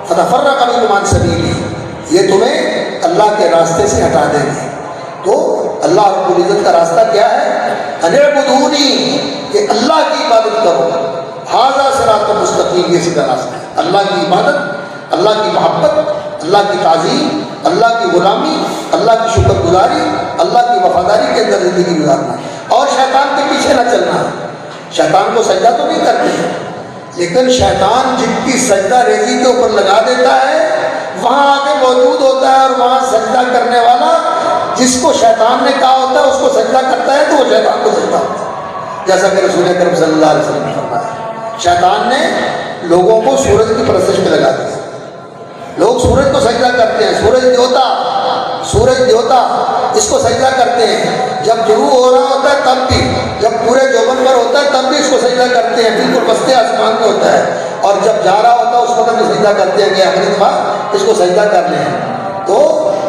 فَتَفَرَّقَ بِكُمْ عَنْ سَبِيلِهِ، یہ تمہیں اللہ کے راستے سے ہٹا دیں گے۔ تو اللہ رب العزت کا راستہ کیا ہے؟ أَنِ اعْبُدُونِی، کہ اللہ کی عبادت کرو۔ ھذا صراط مستقیم، یہ سیدھا راستہ ہے۔ اللہ کی عبادت، اللہ کی محبت، اللہ کی تعظیم، اللہ کی غلامی، اللہ کی شکر گزاری، اللہ کی وفاداری کے اندر زندگی گزارنا، اور شیطان کے پیچھے نہ چلنا۔ شیطان کو سجدہ تو نہیں کرتے، لیکن شیطان جن کی سجدہ ریزی کے اوپر لگا دیتا ہے وہاں آگے موجود ہوتا ہے، اور وہاں سجدہ کرنے والا جس کو شیطان نے کہا ہوتا ہے اس کو سجدہ کرتا ہے تو وہ شیطان کو سجدہ ہوتا ہے، جیسا کہ رسول اکرم صلی اللہ علیہ وسلم نے فرمایا۔ شیطان نے لوگوں کو سورج کی پرستش میں لگا دیا، لوگ سورج کو سجدہ کرتے ہیں، سورج دیوتا اس کو سجدہ کرتے ہیں، جب طلوع ہو رہا ہوتا ہے تب بھی، جب پورے جوبن پر ہوتا ہے تب بھی اس کو سجدہ کرتے ہیں، بالکل وسط آسمان میں ہوتا ہے، اور جب جا رہا ہوتا ہے اس وقت بھی سجدہ کرتے ہیں کہ آخری دفعہ اس کو سجدہ کر لیں۔ تو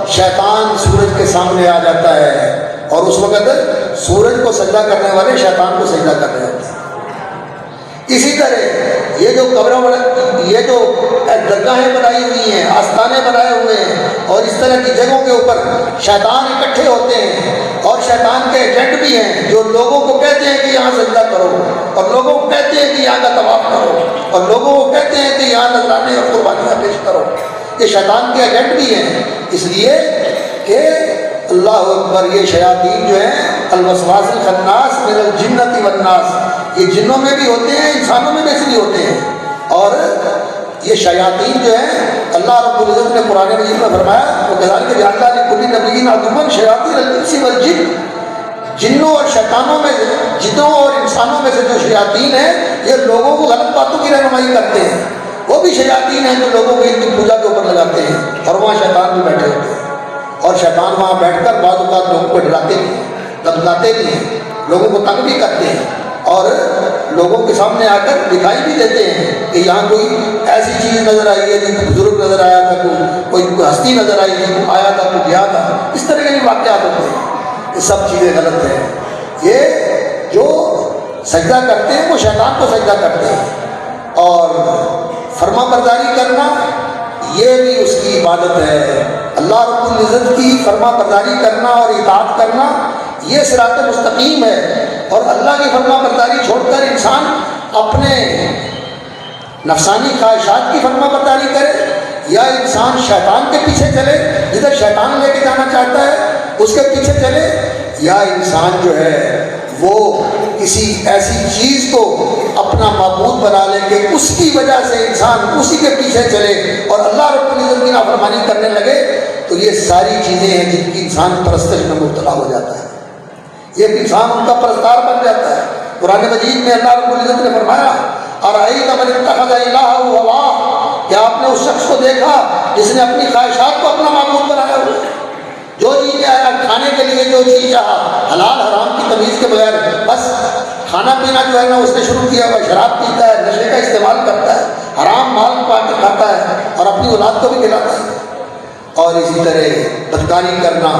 شیطان سورج کے سامنے آ جاتا ہے، اور اس وقت سورج کو سجدہ کرنے والے شیطان کو سجدہ کر رہے ہوتے ہیں۔ اسی طرح یہ جو یہ جو درگاہیں بنائی ہوئی ہیں، آستانے بنائے ہوئے ہیں، اور اس طرح کی جگہوں کے اوپر شیطان اکٹھے ہوتے ہیں، اور شیطان کے ایجنٹ بھی ہیں جو لوگوں کو کہتے ہیں کہ یہاں سجدہ کرو، اور لوگوں کو کہتے ہیں کہ یہاں کا طواف کرو، اور لوگوں کو کہتے ہیں کہ یہاں نذرانے اور قربانیاں پیش کرو۔ یہ شیطان کے ایجنٹ بھی ہیں، اس لیے کہ اللہ اکبر، یہ شیاطین جو ہیں الوسواس الخناس من الجنۃ والناس، یہ جنوں میں بھی ہوتے ہیں، انسانوں میں بھی ہوتے ہیں۔ اور یہ شیاطین جو ہیں اللہ رب العزت نے قرآن مجید میں فرمایا وَكَذَلِكَ جَعَلْنَا لِكُلِّ نَبِيٍّ عَدُوًّا شَيَاطِينَ الْإِنسِ وَالْجِنِّ، جنوں اور شیطانوں میں، جنوں اور انسانوں میں سے جو شیاطین ہیں یہ لوگوں کو غلط باتوں کی رہنمائی کرتے ہیں، وہ بھی شیاطین ہیں جو لوگوں کو ان کی پوجا کے اوپر لگاتے ہیں، اور وہاں شیطان بھی بیٹھے ہوتے ہیں، اور شیطان وہاں بیٹھ کر بعض اوقات لوگوں کو ڈراتے بھی ہیں، دھمکاتے بھی ہیں، لوگوں کو تنگ بھی کرتے ہیں، اور لوگوں کے سامنے آ کر دکھائی بھی دیتے ہیں کہ یہاں کوئی ایسی چیز نظر آئی ہے، کوئی بزرگ نظر آیا تھا، کوئی ہستی نظر آئی تھی، کوئی آیا تھا، کوئی گیا تھا، اس طرح کے واقعات ہوتے ہیں۔ یہ سب چیزیں غلط ہیں۔ یہ جو سجدہ کرتے ہیں وہ شیطان کو سجدہ کرتے ہیں، اور فرما برداری کرنا یہ بھی اس کی عبادت ہے۔ اللہ رب العزت کی فرما برداری کرنا اور اطاعت کرنا یہ صراط مستقیم ہے، اور اللہ کی فرما برداری چھوڑ کر انسان اپنے نفسانی خواہشات کی فرما برداری کرے، یا انسان شیطان کے پیچھے چلے، جدھر شیطان لے کے جانا چاہتا ہے اس کے پیچھے چلے، یا انسان جو ہے وہ کسی ایسی چیز کو اپنا معبود بنا لے کہ اس کی وجہ سے انسان اسی کے پیچھے چلے اور اللہ رب العزت کی نافرمانی کرنے لگے، تو یہ ساری چیزیں ہیں جن کی انسان پرستش میں مبتلا ہو جاتا ہے، یہ انسان ان کا پرستار بن جاتا ہے۔ قرآن مجید میں اللہ رب العزت نے فرمایا ارأیت من اتخذ الہہ ہواہ، کیا آپ نے اس شخص کو دیکھا جس نے اپنی خواہشات کو اپنا معبود بنایا ہوا ہے، جو چیز آیا کھانے کے لیے جو چیز چاہا، حلال حرام کی تمیز کے بغیر بس کھانا پینا جو ہے نا اس نے شروع کیا ہوا، شراب پیتا ہے، نشے کا استعمال کرتا ہے، حرام مال پا کے کھاتا ہے اور اپنی اولاد کو بھی کھلاتا ہے، اور اسی طرح بدکاری کرنا،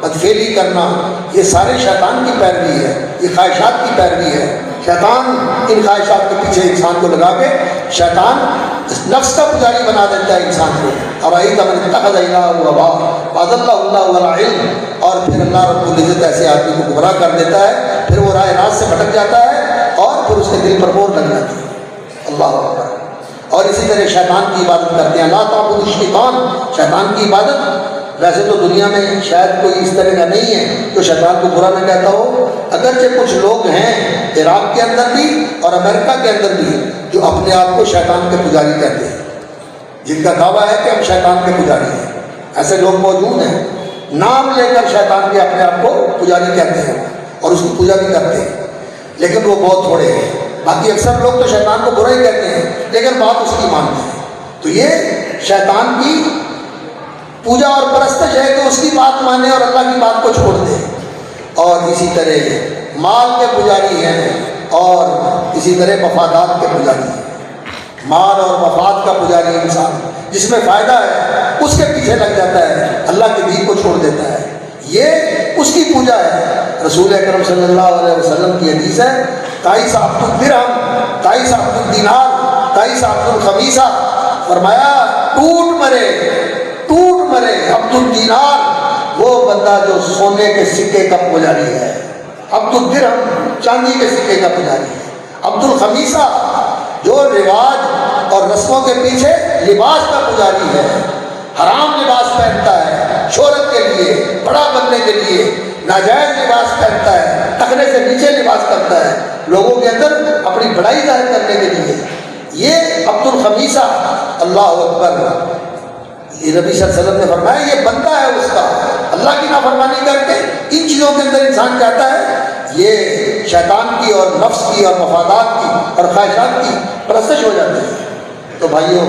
بدفعلی کرنا، یہ سارے شیطان کی پیروی ہے، یہ خواہشات کی پیروی ہے۔ شیطان ان خواہشات کے پیچھے انسان کو لگا کے شیطان نفس کا پجاری بنا دیتا ہے انسان کو۔ ارأیت من اتخذ الہہ ہواہ وأضلہ اللہ علی علم، اور پھر اللہ رب العزت ایسے آدمی کو گمراہ کر دیتا ہے، پھر وہ راہ راست سے بھٹک جاتا ہے اور پھر اس کے دل پر مور لگ جاتی ہے۔ اللہ اکبر۔ اور اسی طرح شیطان کی عبادت کرتے ہیں، لا تعبدوا الشیطان، شیطان کی عبادت ویسے تو دنیا میں شاید کوئی اس طرح کا نہیں ہے جو شیطان کو برا نہ کہتا ہو، اگرچہ کچھ لوگ ہیں عراق کے اندر بھی اور امریکہ کے اندر بھی جو اپنے آپ کو شیطان کے پجاری کہتے ہیں، جن کا دعویٰ ہے کہ ہم شیطان کے پجاری ہیں، ایسے لوگ موجود ہیں، نام لے کر شیطان کے اپنے آپ کو پجاری کہتے ہیں اور اس کی پوجا بھی کرتے ہیں، لیکن وہ بہت تھوڑے ہیں، باقی اکثر لوگ تو شیطان کو برا ہی کہتے ہیں لیکن بات اس کی مانتے ہیں۔ تو یہ شیطان کی پوجا اور پرستش ہے کہ اس کی بات مانے اور اللہ کی بات کو چھوڑ دے۔ اور اسی طرح مال کے پجاری ہیں اور اسی طرح مفادات کے پجاری ہیں، مال اور مفاد کا پجاری انسان جس میں فائدہ ہے اس کے پیچھے لگ جاتا ہے، اللہ کے دین کو چھوڑ دیتا ہے، یہ اس کی پوجا ہے۔ رسول اکرم صلی اللہ علیہ وسلم کی حدیث ہے تائس عبد الدرہم تائس عبد الدینار تائس عبد الخمیسہ، فرمایا ٹوٹ مرے عبد الدینار، وہ بندہ جو سونے کے سکے کا پجاری ہے، عبد الدرہم چاندی کے سکے کا پجاری ہے، عبد الخمیسہ جو رواج اور رسموں کے پیچھے لباس کا پجاری ہے، حرام لباس پہنتا ہے شہرت کے لیے، بڑا بننے کے لیے، ناجائز لباس پہنتا ہے، ٹخنے سے نیچے لباس کرتا ہے لوگوں کے اندر اپنی بڑائی ظاہر کرنے کے لیے، یہ عبد الخمیسہ۔ اللہ اکبر۔ یہ نبی صلی اللہ علیہ وسلم نے فرمایا یہ بندہ ہے اس کا، اللہ کی نافرمانی کر کے ان چیزوں کے اندر انسان چاہتا ہے یہ شیطان کی اور نفس کی اور مفادات کی اور خواہشات کی پرستش ہو جاتی ہے۔ تو بھائیوں،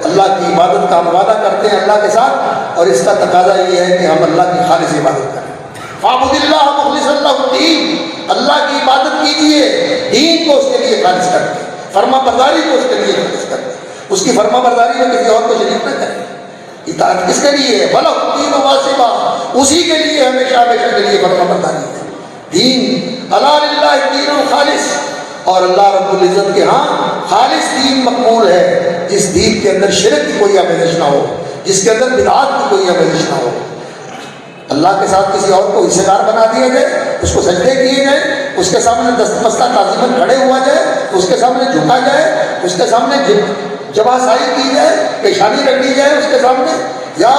اللہ کی عبادت کا ہم وعدہ کرتے ہیں اللہ کے ساتھ، اور اس کا تقاضا یہ ہے کہ ہم اللہ کی خالص عبادت کریں۔ فاعبد اللہ مخلصا لہ الدین، اللہ کی عبادت کیجیے، دین کو اس کے لیے خالص کر کے، فرما برداری کو اس کے لیے خالص کر کے، اس کی فرما برداری میں کسی اور کو شریک نہ کریں۔ اطاعت کس کے لیے ہے؟ وَلَهُ الدِّينُ وَاصِبًا، اسی کے لیے ہمیشہ کے لیے فرما برداری ہے۔ دین الا للہ الدین الخالص، اور اللہ رب العزت کے ہاں خالص دین مقبول ہے جس دین کے اندر شرک کی کوئی آمیزش نہ ہو، جس کے اندر بدعات کی کوئی آمیزش نہ ہو۔ اللہ کے ساتھ کسی اور کو حصے دار بنا دیا جائے، اس کو سجدے کیے جائیں، اس کے سامنے دستبستہ تعظیماً کھڑے ہوا جائے، اس کے سامنے جھکا جائے، اس کے سامنے جبا سائی کی جائے، پیشانی رکھ دی جائے اس کے سامنے، یا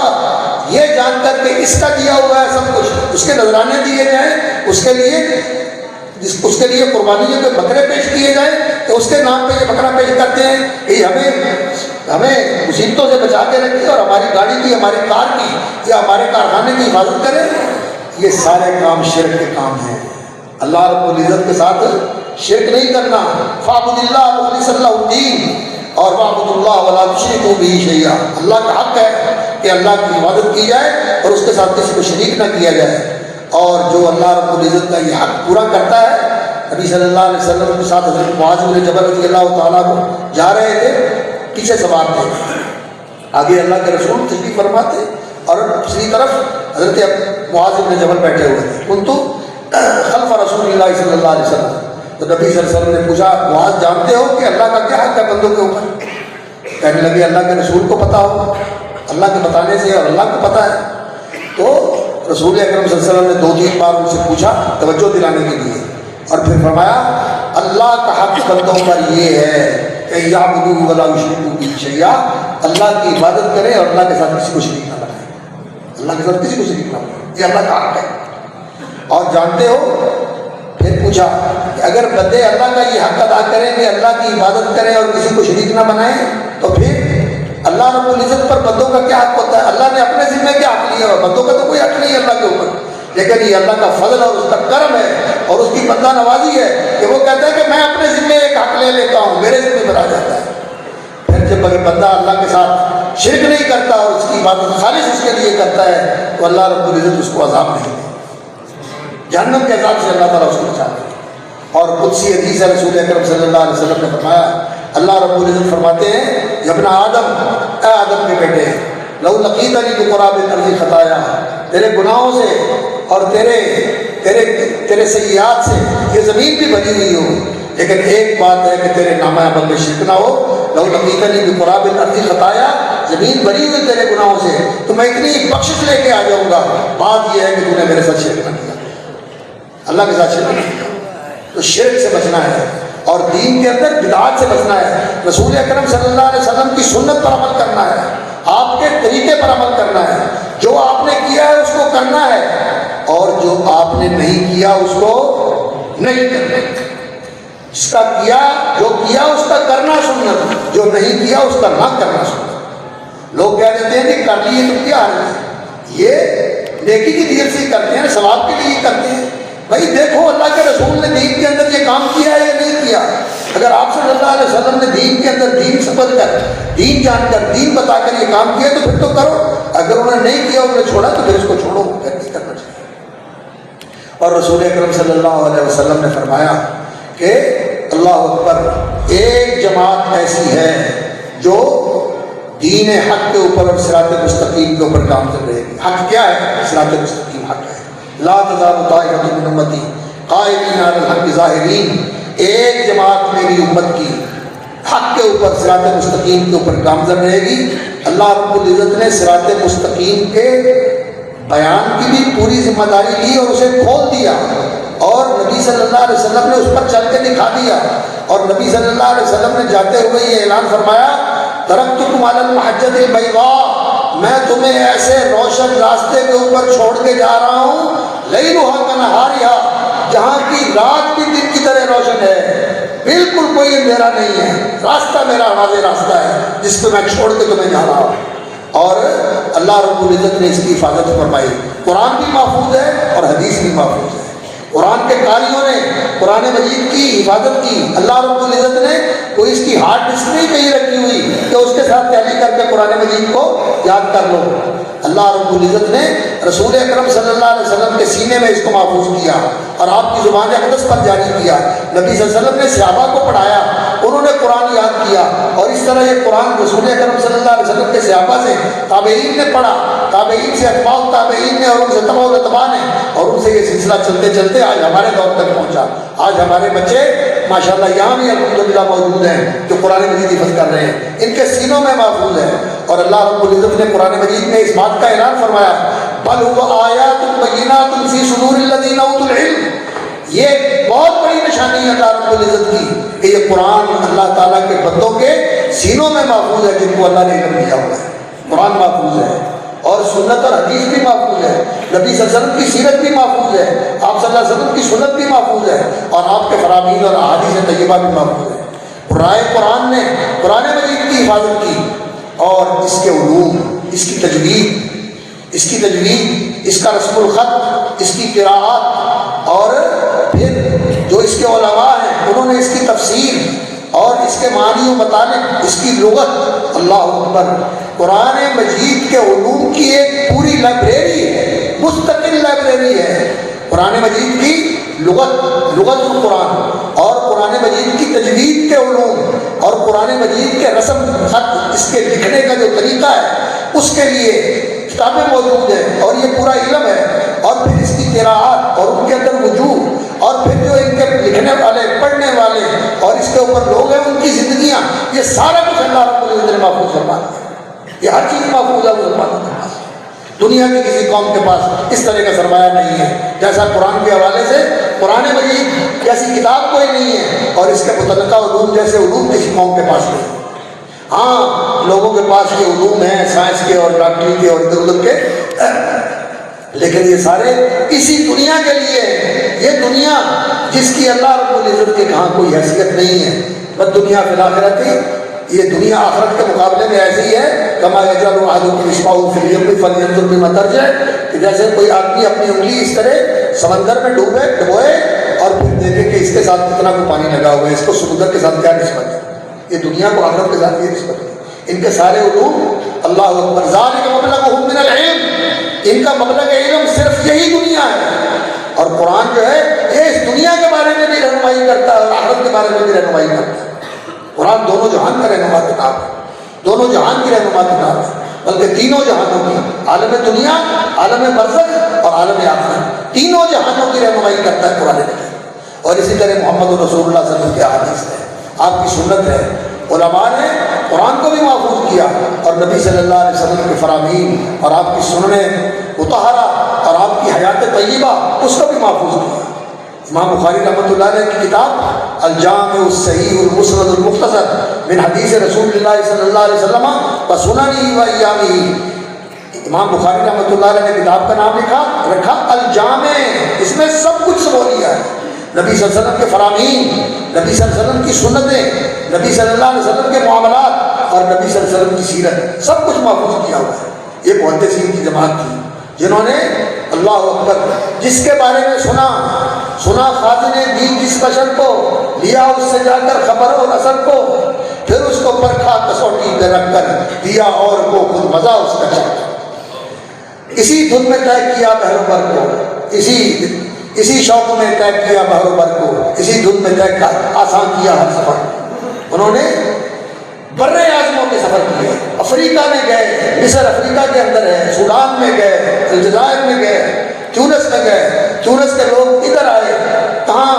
یہ جان کر کہ اس کا دیا ہوا ہے سب کچھ، اس کے نذرانے دیے جائیں، اس کے لیے قربانی کے بکرے پیش کیے جائیں کہ اس کے نام پہ یہ بکرا پیش کرتے ہیں کہ ہمیں مصیبتوں سے بچا کے رکھے اور ہماری گاڑی کی، ہماری کار کی یا ہمارے کارخانے کی حفاظت کرے۔ یہ سارے کام شرک کے کام ہیں۔ اللہ رب العزت کے ساتھ شرک نہیں کرنا۔ فاعبد اللہ مخلصا لہ الدین اور واعبدوا اللہ ولا تشرکوا بہ شیئا۔ اللہ کا حق ہے کہ اللہ کی عبادت کی جائے اور اس کے ساتھ کسی کو شریک نہ کیا جائے، اور جو اللہ رب العزت کا یہ حق پورا کرتا ہے۔ نبی صلی اللہ علیہ وسلم کے ساتھ حضرت معاذ بن جبل رضی اللہ تعالیٰ کو جا رہے تھے، پیچھے سوار تھے، آگے اللہ کے رسول تشریف فرما تھے اور دوسری طرف حضرت معاذ بن جبل بیٹھے ہوئے تھے۔ کنتو خلف رسول اللہ صلی اللہ علیہ وسلم۔ تو نبی صلی اللہ علیہ وسلم نے پوچھا، معاذ جانتے ہو کہ اللہ کا کیا حق ہے بندوں کے اوپر؟ کہنے لگے اللہ کے رسول کو پتا ہو، اللہ کے بتانے سے اور اللہ کو پتا ہے۔ تو رسول اکرم صلی اللہ علیہ وسلم نے 2-3 بار ان سے پوچھا توجہ دلانے کے لیے، اور پھر فرمایا اللہ کا حق بندوں پر یہ ہے کہ یعبدوہ ولا یشرکوا بہ شیئا، اللہ کی عبادت کریں اور اللہ کے ساتھ کسی کو شریک نہ بنائیں، اللہ کے ساتھ کسی کو شریک نہ بنائیں، یہ اللہ کا حق ہے۔ اور جانتے ہو، پھر پوچھا کہ اگر بندے اللہ کا یہ حق ادا کریں کہ اللہ کی عبادت کریں اور کسی کو شریک نہ بنائیں، تو پھر اللہ رب العزت پر بندوں کا کیا حق ہوتا ہے؟ اللہ نے اپنے ذمہ کیا حق لیا، اور بندوں کا تو کوئی حق نہیں ہے اللہ کے اوپر، لیکن یہ اللہ کا فضل اور اس کا کرم ہے اور اس کی بندہ نوازی ہے کہ وہ کہتا ہے کہ میں اپنے ذمہ ایک حق لے لیتا ہوں، میرے ذمہ پر آ جاتا ہے۔ پھر جب بندہ اللہ کے ساتھ شرک نہیں کرتا اور اس کی عبادت خالص اس کے لیے کرتا ہے تو اللہ رب العزت اس کو عذاب نہیں دے، جہنم کے عذاب سے اللہ تعالیٰ اس کو بچاتا ہے۔ اور قدسی حدیث ہے، رسول اکرم صلی اللہ علیہ وسلم نے فرمایا، اللہ رب العزت فرماتے ہیں یا ابن آدم، اے آدم کے بیٹے، لو لقیتنی بقراب الارض خطایا، تیرے گناہوں سے اور تیرے سیئات سے یہ زمین بھی بھری ہوئی ہو، لیکن ایک بات ہے کہ تیرے نامہ عمل میں شرک نہ ہو۔ لو لقیتنی بقراب الارض خطایا، زمین بھری ہوئی تیرے گناہوں سے تو میں اتنی بخشش لے کے آ جاؤں گا، بات یہ ہے کہ تو نے میرے ساتھ شرک نہ کیا، اللہ کے ساتھ شرک نہ کیا۔ تو شرک سے بچنا ہے اور دین کے اندر بدعات سے بچنا ہے، رسول اکرم صلی اللہ علیہ وسلم کی سنت پر عمل کرنا ہے، آپ کے طریقے پر عمل کرنا ہے، جو آپ نے کیا ہے اس کو کرنا ہے اور جو آپ نے نہیں کیا اس کو نہیں کرنا، جس کا کیا جو کیا اس کا کرنا سنت، جو نہیں کیا اس کا نہ کرنا سنت۔ لوگ کہہ دیتے ہیں کہ کر لیے تو کیا ہے، یہ نیکی کی دیر سے کرتے ہیں، ثواب کے لیے کرتے ہیں۔ بھائی دیکھو اللہ کے رسول نے دین کے اندر یہ کام کیا ہے یا نہیں کیا؟ اگر آپ صلی اللہ علیہ وسلم نے دین کے اندر دین سمجھ کر، دین جان کر، دین بتا کر یہ کام کیا تو پھر تو کرو، اگر انہوں نے نہیں کیا، انہوں نے چھوڑا تو پھر اس کو چھوڑو، پھر نہیں کرنا چاہیے۔ اور رسول اکرم صلی اللہ علیہ وسلم نے فرمایا کہ اللہ اکبر، ایک جماعت ایسی ہے جو دین حق کے اوپر اور صراط مستقیم کے اوپر کام کر رہے گی۔ حق کیا ہے؟ صراط مستقیم حق ہے۔ لا تزال طائفۃ من امتی قائمین علی الحق ظاہرین، ایک جماعت میری امت کی حق کے اوپر صراط مستقیم کے اوپر گامزن رہے گی۔ اللہ رب العزت نے صراط مستقیم کے بیان کی بھی پوری ذمہ داری لی اور اسے کھول دیا، اور نبی صلی اللہ علیہ وسلم نے اس پر چل کے دکھا دیا، اور نبی صلی اللہ علیہ وسلم نے جاتے ہوئے یہ اعلان فرمایا، ترکتکم علی المحجۃ البیضاء، میں تمہیں ایسے روشن راستے کے اوپر چھوڑ کے جا رہا ہوں، لیلھا کنہارھا، جہاں کی رات بھی دن کی طرح روشن ہے، بالکل کوئی اندھیرا نہیں ہے، راستہ میرا واضح راستہ ہے جس پہ میں چھوڑ کے تمہیں جا رہا ہوں۔ اور اللہ رب العزت نے اس کی حفاظت فرمائی، قرآن بھی محفوظ ہے اور حدیث بھی محفوظ ہے۔ قرآن کے قاریوں نے قرآن مجید کی حفاظت کی، اللہ رب العزت نے کوئی اس کی ہارڈ ڈسک نہیں کہیں رکھی ہوئی کہ اس کے ساتھ تحلیل کر کے قرآن مجید کو یاد کر لو۔ اللہ رب العزت نے رسول اکرم صلی اللہ علیہ وسلم کے سینے میں اس کو محفوظ کیا اور آپ کی زبان اقدس پر جاری کیا۔ نبی صلی اللہ علیہ وسلم نے صحابہ کو پڑھایا، انہوں نے قرآن یاد کیا، اور اس طرح یہ قرآن رسول اکرم صلی اللہ علیہ وسلم کے صحابہ سے تابعین نے پڑھا، تابعین سے اتباع تابعین نے، اور ان سے تبع الاتباع نے، اور ان سے یہ سلسلہ چلتے چلتے آج ہمارے دور تک پہنچا۔ آج ہمارے بچے ماشاءاللہ یہاں بھی الحمدللہ موجود ہیں جو قرآن مجید حفظ کر رہے ہیں، ان کے سینوں میں محفوظ ہے۔ اور اللہ رب العزت نے قرآن مجید میں اس بات کا اعلان فرمایا بل هو آیات بینات فی صدور الذین اوتوا العلم، یہ بہت بڑی نشانی ہے اللہ رب العزت کی کہ یہ قرآن اللہ تعالیٰ کے بندوں کے سینوں میں محفوظ ہے، جن کو اللہ نے علم دیا ہوا ہے۔ قرآن محفوظ ہے اور سنت اور حدیث بھی محفوظ ہے، نبی صلی اللہ علیہ وسلم کی سیرت بھی محفوظ ہے، آپ صلی اللہ علیہ وسلم کی سنت بھی محفوظ ہے، اور آپ کے فرامین اور احادیث طیبہ بھی محفوظ ہے۔ رائے قرآن نے قرآن مجید کی حفاظت کی، اور اس کے علوم، اس کی تجوید، اس کا رسم الخط، اس کی قراءات، اور پھر جو اس کے علماء ہیں انہوں نے اس کی تفسیر اور اس کے معنی و مطالب، اس کی لغت، اللہ اکبر، قرآن مجید کے علوم کی ایک پوری لائبریری ہے، مستقل لائبریری ہے۔ قرآن مجید کی لغت القرآن، اور قرآن مجید کی تجوید کے علوم، اور قرآن مجید کے رسم خط، اس کے لکھنے کا جو طریقہ ہے اس کے لیے کتابیں موجود ہیں، اور یہ پورا علم ہے، اور پھر اس کی قراءات اور ان کے اندر وجوہ، اور پھر جو ان کے لکھنے والے، پڑھنے والے اور اس کے اوپر لوگ ہیں ان کی زندگیاں، یہ سارا کچھ اللہ رب العزت نے محفوظ فرما دیا۔ یہ ہر چیز محفوظ ہے مسلمانوں کے پاس۔ دنیا کی کسی قوم کے پاس اس طرح کا سرمایہ نہیں ہے جیسا قرآن کے حوالے سے قرآن مجید جیسی کتاب کوئی نہیں ہے، اور اس کے متعلقہ علوم جیسے علوم کسی قوم کے پاس نہیں۔ ہاں لوگوں کے پاس یہ علوم ہیں سائنس کے اور ڈاکٹری کے اور ادھر ادھر کے، لیکن یہ سارے اسی دنیا کے لیے ہیں۔ یہ دنیا جس کی اللہ رب العزت کے کہاں کوئی حیثیت نہیں ہے، بس دنیا فی الآخرت ہی، یہ دنیا آخرت کے مقابلے میں ایسی ہے کما یجعل احدکم اصبعہ فی الیم فلینظر بما ترجع، کہ جیسے کوئی آدمی اپنی انگلی اس طرح سمندر میں ڈبوئے اور پھر دیکھے کہ اس کے ساتھ کتنا کو پانی لگا ہوا ہے، اس کو سمندر کے ساتھ کیا نسبت ہے۔ یہ دنیا کو آخرت کے ساتھ یہ نسبت ہے۔ ان کے سارے علوم، اللہ اکبر، ذالک مبلغہم من العلم، ان کا مبلغ علم صرف یہی دنیا ہے، اور قرآن جو ہے یہ اس دنیا کے بارے میں بھی رہنمائی کرتا ہے اور آخرت کے بارے میں بھی رہنمائی کرتا ہے۔ قرآن دونوں جہان کا رہنما کتاب ہے، دونوں جہان کی رہنما کتاب ہے، بلکہ تینوں جہانوں کی، عالم دنیا، عالم برزخ اور عالم آخرت، تینوں جہانوں کی رہنمائی کرتا ہے قرآن مجید۔ اور اسی طرح محمد رسول اللہ صلی اللہ علیہ وسلم کے احادیث ہے، آپ کی سنت ہے۔ علماء نے قرآن کو بھی محفوظ کیا، اور نبی صلی اللہ علیہ وسلم کے فرامین اور آپ کی سننیں مطہرہ اور آپ کی حیات طیبہ اس کو بھی محفوظ کیا۔ امام بخاری رحمۃ اللہ علیہ کی کتاب الجامع الصحیح المسند المختصر من حدیث رسول اللہ صلی اللہ علیہ وسلم وسننہ و ایامہ، امام بخاری رحمۃ اللہ علیہ نے کتاب کا نام رکھا الجامع، اس میں سب کچھ سمو لیا ہے، نبی صلی اللہ علیہ وسلم کے فرامین، نبی صلی اللہ علیہ وسلم کی سنتیں، نبی صلی اللہ علیہ وسلم کے معاملات اور نبی صلی اللہ علیہ وسلم کی سیرت، سب کچھ محفوظ کیا ہوا ہے۔ یہ محدثین کی جماعت تھی جنہوں نے اللہ اکبر جس کے بارے میں سنا خازن دین جس بشر کو لیا، اس سے جا کر خبر اور اثر کو، پھر اس کو پرکھا کسوٹی پہ رکھ کر دیا اور کو خود مزہ اس کا چکھا، اسی دھن میں طے کیا بحر و بر کو، اسی شوق میں طے کیا بحر و بر کو، اسی دھن میں طے آسان کیا ہر سفر۔ انہوں نے بر اعظموں کے سفر کیے، افریقہ میں گئے، مصر افریقہ کے اندر ہے، سوڈان میں گئے، الجزائر میں گئے، تیونس میں گئے، تیونس کے لوگ ادھر آئے، کہاں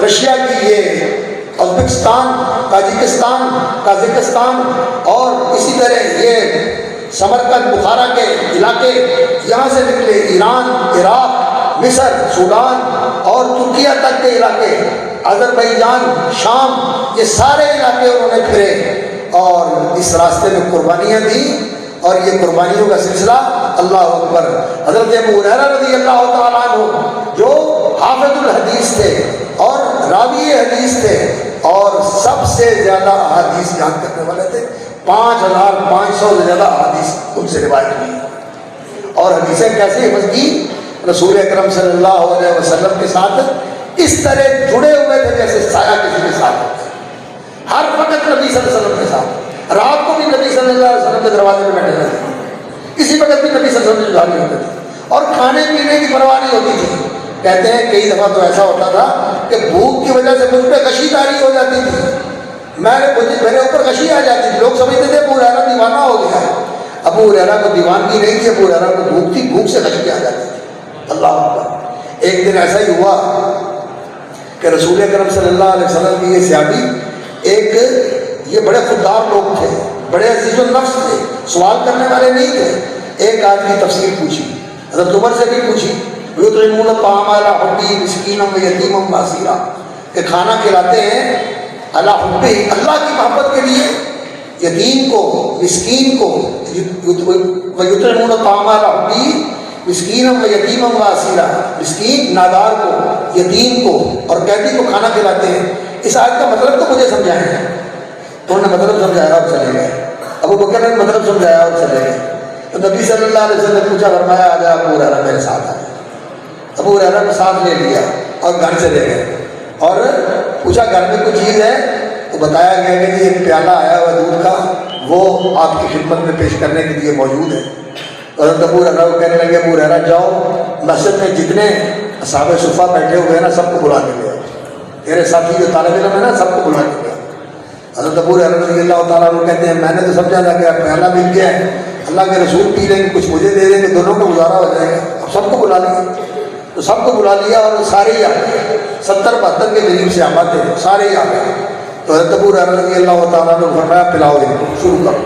رشیا کی یہ ازبکستان، تاجکستان، قازقستان، اور اسی طرح یہ سمرقند بخارا کے علاقے، یہاں سے نکلے ایران، عراق، مصر، سوڈان اور ترکیہ تک کے علاقے، آذربائیجان، شام، یہ سارے علاقے انہوں نے پھرے اور اس راستے میں قربانیاں دیں، اور یہ قربانیوں کا سلسلہ اللہ اکبر۔ حضرت ابو ہریرہ رضی اللہ تعالیٰ عنہ جو حافظ الحدیث تھے اور راوی حدیث تھے اور سب سے زیادہ احادیث بیان کرنے والے تھے، 5500 سے زیادہ احادیث ان سے روایت ہوئی، اور حدیثیں کیسے حفظ کی؟ رسول اکرم صلی اللہ علیہ وسلم کے ساتھ اس طرح جڑے ہوئے تھے جیسے سایہ کسی کے ساتھ ہوتے، ہر وقت نبی صلی اللہ علیہ وسلم کے ساتھ، رات کو بھی نبی صلی اللہ علیہ وسلم کے دروازے میں بیٹھے رہتے تھے، کسی وقت بھی نبی صلی اللہ علیہ وسلم جاری ہوتے تھے، اور کھانے پینے کی پرواہ نہیں ہوتی تھی۔ کہتے ہیں کئی دفعہ تو ایسا ہوتا تھا کہ بھوک کی وجہ سے مجھ پہ غشی تاری ہو جاتی تھی، میرے اوپر غشی آ جاتی تھی، لوگ سمجھتے تھے ابو ہریرہ دیوانہ ہو گیا ہے۔ ابو ہریرہ کو دیوانگی نہیں تھی، ابو ہریرہ کو بھوک تھی، بھوک سے غشی آ جاتی تھی۔ اللہ اکبر۔ ایک دن ایسا ہی ہوا کہ رسول اکرم صلی اللہ علیہ وسلم کی یہ صحابی یہ بڑے خوددار لوگ تھے، بڑے عزیز النفس تھے، سوال کرنے والے نہیں تھے۔ ایک آدمی تفسیر پوچھی، حضرت عمر سے بھی پوچھی، یطعمون الطعام علی حبہ مسکینا و یتیما و اسیرا، کہ کھانا کھلاتے ہیں علی حبہ، اللہ کی محبت کے لیے، یتیم کو، مسکین کو، یطعمون الطعام علی حبہ مسکینا و یتیما و اسیرا، مسکین نادار کو، یتیم کو اور قیدی کو کھانا کھلاتے ہیں۔ اس آیت کا مطلب تو مجھے سمجھائیں، تو انہوں نے مطلب سمجھایا اور چلے گئے۔ ابو بکر نے مطلب سمجھایا اور چلے گئے۔ تو نبی صلی اللہ علیہ وسلم نے پوچھا، فرمایا آ جا ابو ہریرہ میرے ساتھ آئے۔ ابو ہریرہ کو ساتھ لے لیا اور گھر چلے گئے اور پوچھا گھر میں کوئی چیز ہے؟ تو بتایا گیا کہ ایک پیالہ آیا ہوا دودھ کا، وہ آپ کی خدمت میں پیش کرنے کے لیے موجود ہے۔ حضرت ابو ہریرہ کو کہنے لگے، ابو ہریرہ جاؤ مسجد میں جتنے اصحاب صفہ بیٹھے ہوئے ہیں نا سب کو بلا کے لے آؤ، تیرے ساتھی جو طالب علم ہے نا سب کو بلا کے لے آؤ۔ حضرت ابو ہریرہ رضی اللہ تعالیٰ عنہ کہتے ہیں میں نے تو سمجھا تھا کہ پیالہ مل گیا ہے، اللہ کے رسول پی لیں گے، کچھ مجھے دے دیں گے، دونوں کا گزارا ہو جائے گا۔ اب سب کو بلا لیا، تو سب کو بلا لیا اور سارے ہی آ گئے، 70-72 کے قریب سے آباد تھے، سارے ہی آ گئے۔ تو حضرت ابو ہریرہ رضی اللہ تعالیٰ عنہ نے فرمایا پلاؤ ان کو، شروع کرو،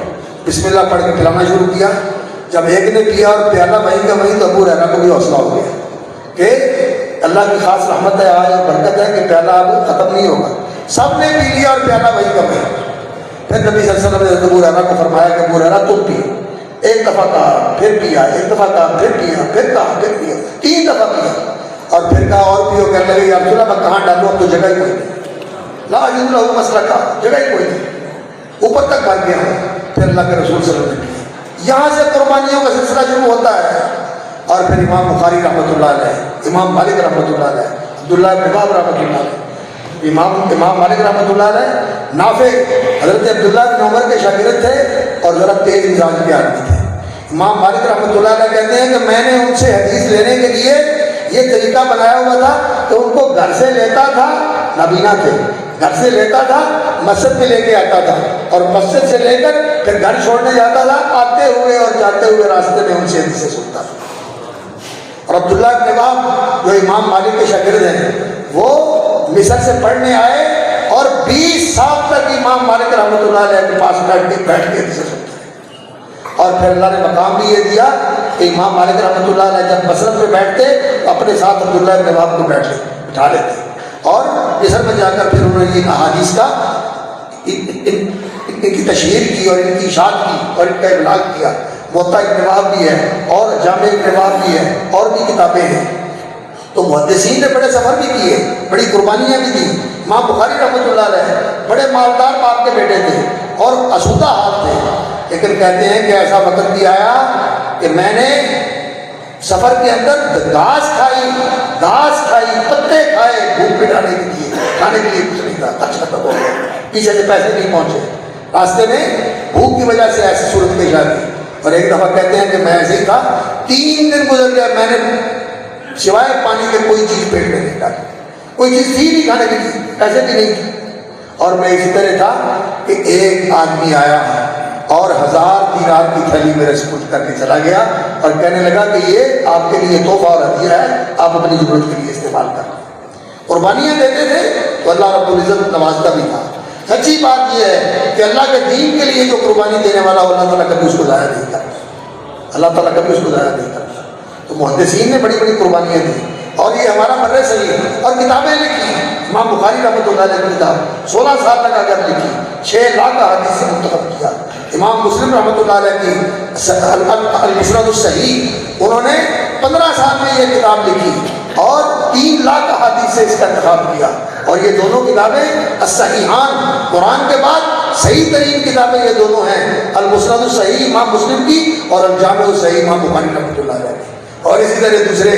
بسم اللہ پڑھ کے پلانا شروع کیا۔ جب ایک نے پیا اور پیالہ وہیں کا وہیں، تو ابو ہریرہ کو بھی حوصلہ ہو گیا کہ اللہ کی خاص رحمت ہے آج اور برکت ہے کہ پیالہ اب ختم نہیں ہوگا۔ سب نے پی لیا اور پیالہ وہیں کا وہیں۔ پھر نبی صلی اللہ علیہ وسلم نے ابو ہریرہ کو فرمایا کہ ابو ہریرہ تم پیو۔ ایک دفعہ کہا، پھر پیا، ایک دفعہ کہا، پھر پیا، پھر کہا، پھر پیا، 3 دفعہ پیا اور پھر کہا اور پیو۔ کہنے لگے یا رسول اللہ میں کہاں ڈالوں، اب تو جگہ ہی کوئی نہیں، لا اجد لہ مسلکا، جگہ ہی کوئی نہیں، اوپر تک بھاگ گیا ہوں۔ پھر اللہ کے رسول صلی اللہ علیہ وسلم نے پیا۔ یہاں سے قربانیوں کا سلسلہ شروع ہوتا ہے۔ اور پھر امام بخاری رحمۃ اللہ علیہ، امام مالک رحمۃ اللہ علیہ، عبداللہ بن وہب رحمۃ اللہ علیہ، امام مالک رحمۃ اللہ علیہ، نافع حضرت عبداللہ بن عمر کے شاگرد تھے اور ذرا تیز مزاج کے آدمی تھے۔ امام مالک رحمۃ اللہ علیہ کہتے ہیں کہ میں نے ان سے حدیث لینے کے لیے یہ طریقہ بنایا ہوا تھا کہ ان کو گھر سے لیتا تھا، نابینا تھے، گھر سے لیتا تھا، مسجد میں لے کے آتا تھا اور مسجد سے لے کر پھر گھر چھوڑنے جاتا تھا، آتے ہوئے اور جاتے ہوئے راستے میں ان سے حدیثیں سنتا تھا۔ اور عبداللہ بن وہب جو امام مالک کے شاگرد ہیں، وہ مصر سے پڑھنے آئے اور 20 سال تک امام مالک رحمۃ اللہ علیہ کے پاس بیٹھ کے حدیثیں سنتے ہیں۔ اور پھر اللہ نے مقام بھی یہ دیا کہ امام مالک رحمۃ اللہ علیہ جب مسجد میں بیٹھتے تو اپنے ساتھ عبداللہ بن وہب کو بٹھا لیتے اور مصر میں جا کر پھر انہوں نے ان احادیث کا ان کی تشہیر کی اور ان کی اشاعت کی اور ان کا ابلاغ کیا۔ موطا ابن وہب بھی ہے اور جامع ابن وہب بھی ہے اور بھی کتابیں ہیں۔ تو محدثین نے بڑے سفر بھی کیے، بڑی قربانیاں بھی دی۔ امام بخاری رحمۃ اللہ علیہ بڑے مالدار باپ کے بیٹے تھے اور آسودہ حال تھے، لیکن کہتے ہیں کہ ایسا وقت بھی آیا کہ میں نے سفر کے اندر گھاس کھائی، پتے کھائے، بھوک مٹانے کے لیے، کھانے کے لیے کچھ نہیں تھا، اچھا تھا، پیچھے سے پیسے نہیں پہنچے، راستے میں بھوک کی وجہ سے ایسی صورت پیش آ گئی۔ اور ایک دفعہ کہتے ہیں کہ میں ایسے ہی تھا، 3 دن گزر گیا، میں نے سوائے پانی کے کوئی چیز پیٹ میں نہیں ڈالی، کوئی چیز تھی نہیں کھانے کے لیے، پیسے بھی نہیں تھے۔ اور میں اسی طرح تھا کہ ایک آدمی آیا اور 1000 دینار کی تھیلی میرے سپرد کر کے چلا گیا اور کہنے لگا کہ یہ آپ کے لیے تحفہ اور ہدیہ ہے، آپ اپنی ضرورت کے لیے استعمال کریں۔ قربانیاں دیتے تھے تو اللہ رب العزت نوازتا بھی تھا۔ سچی بات یہ ہے کہ اللہ کے دین کے لیے جو قربانی دینے والا ہو، اللہ تعالیٰ کبھی اس کو ضائع نہیں کرتا، اللہ تعالیٰ کبھی اس کو ضائع نہیں کرتا۔ تو محدثین نے بڑی بڑی قربانیاں دی اور یہ ہمارا مر صحیح ہے۔ اور کتابیں لکھی، امام بخاری رحمۃ اللہ علیہ کی کتاب 16 سال لگا کر لکھی، 6 لاکھ احادیث سے منتخب کیا۔ امام مسلم رحمۃ اللہ علیہ کی المسند الصحیح، انہوں نے 15 سال میں یہ کتاب لکھی اور 3 لاکھ احادیث سے اس کا انتخاب کیا۔ اور یہ دونوں کتابیں الصحیحان، قرآن کے بعد صحیح ترین کتابیں یہ دونوں ہیں، المسند الصحیح امام مسلم کی اور الجامع الصحیح امام بخاری رحمۃ اللہ علیہ کی۔ اور اسی طرح دوسرے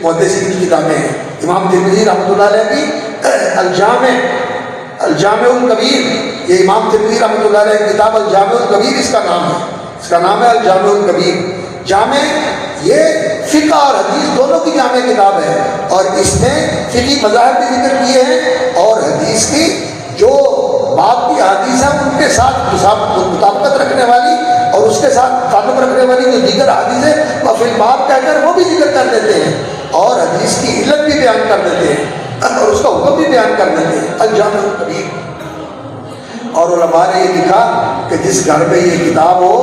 محدثین کی کتابیں ہیں، امام ترمذی رحمۃ اللہ علیہ کی الجامع الکبیر، یہ امام ترمذی رحمۃ اللہ علیہ کی کتاب الجامع الکبیر، اس کا نام ہے الجامع الکبیر۔ جامع یہ فقہ اور حدیث دونوں کی جامع کتاب ہے اور اس میں فقہی مذاہب بھی ذکر کیے ہیں اور حدیث کی جو باب کی حدیث ہیں ان کے ساتھ مطابقت رکھنے والی اور اس کے ساتھ تعلق رکھنے والی جو دیگر حدیث ہے وہ فی الباب کہہ کر وہ بھی ذکر کر دیتے ہیں، اور حدیث کی علت بھی بیان کر دیتے ہیں، اور اس کا حکم بھی بیان کر دیتے ہیں، الجامع الکبیر۔ اور علماء نے یہ لکھا کہ جس گھر میں یہ کتاب ہو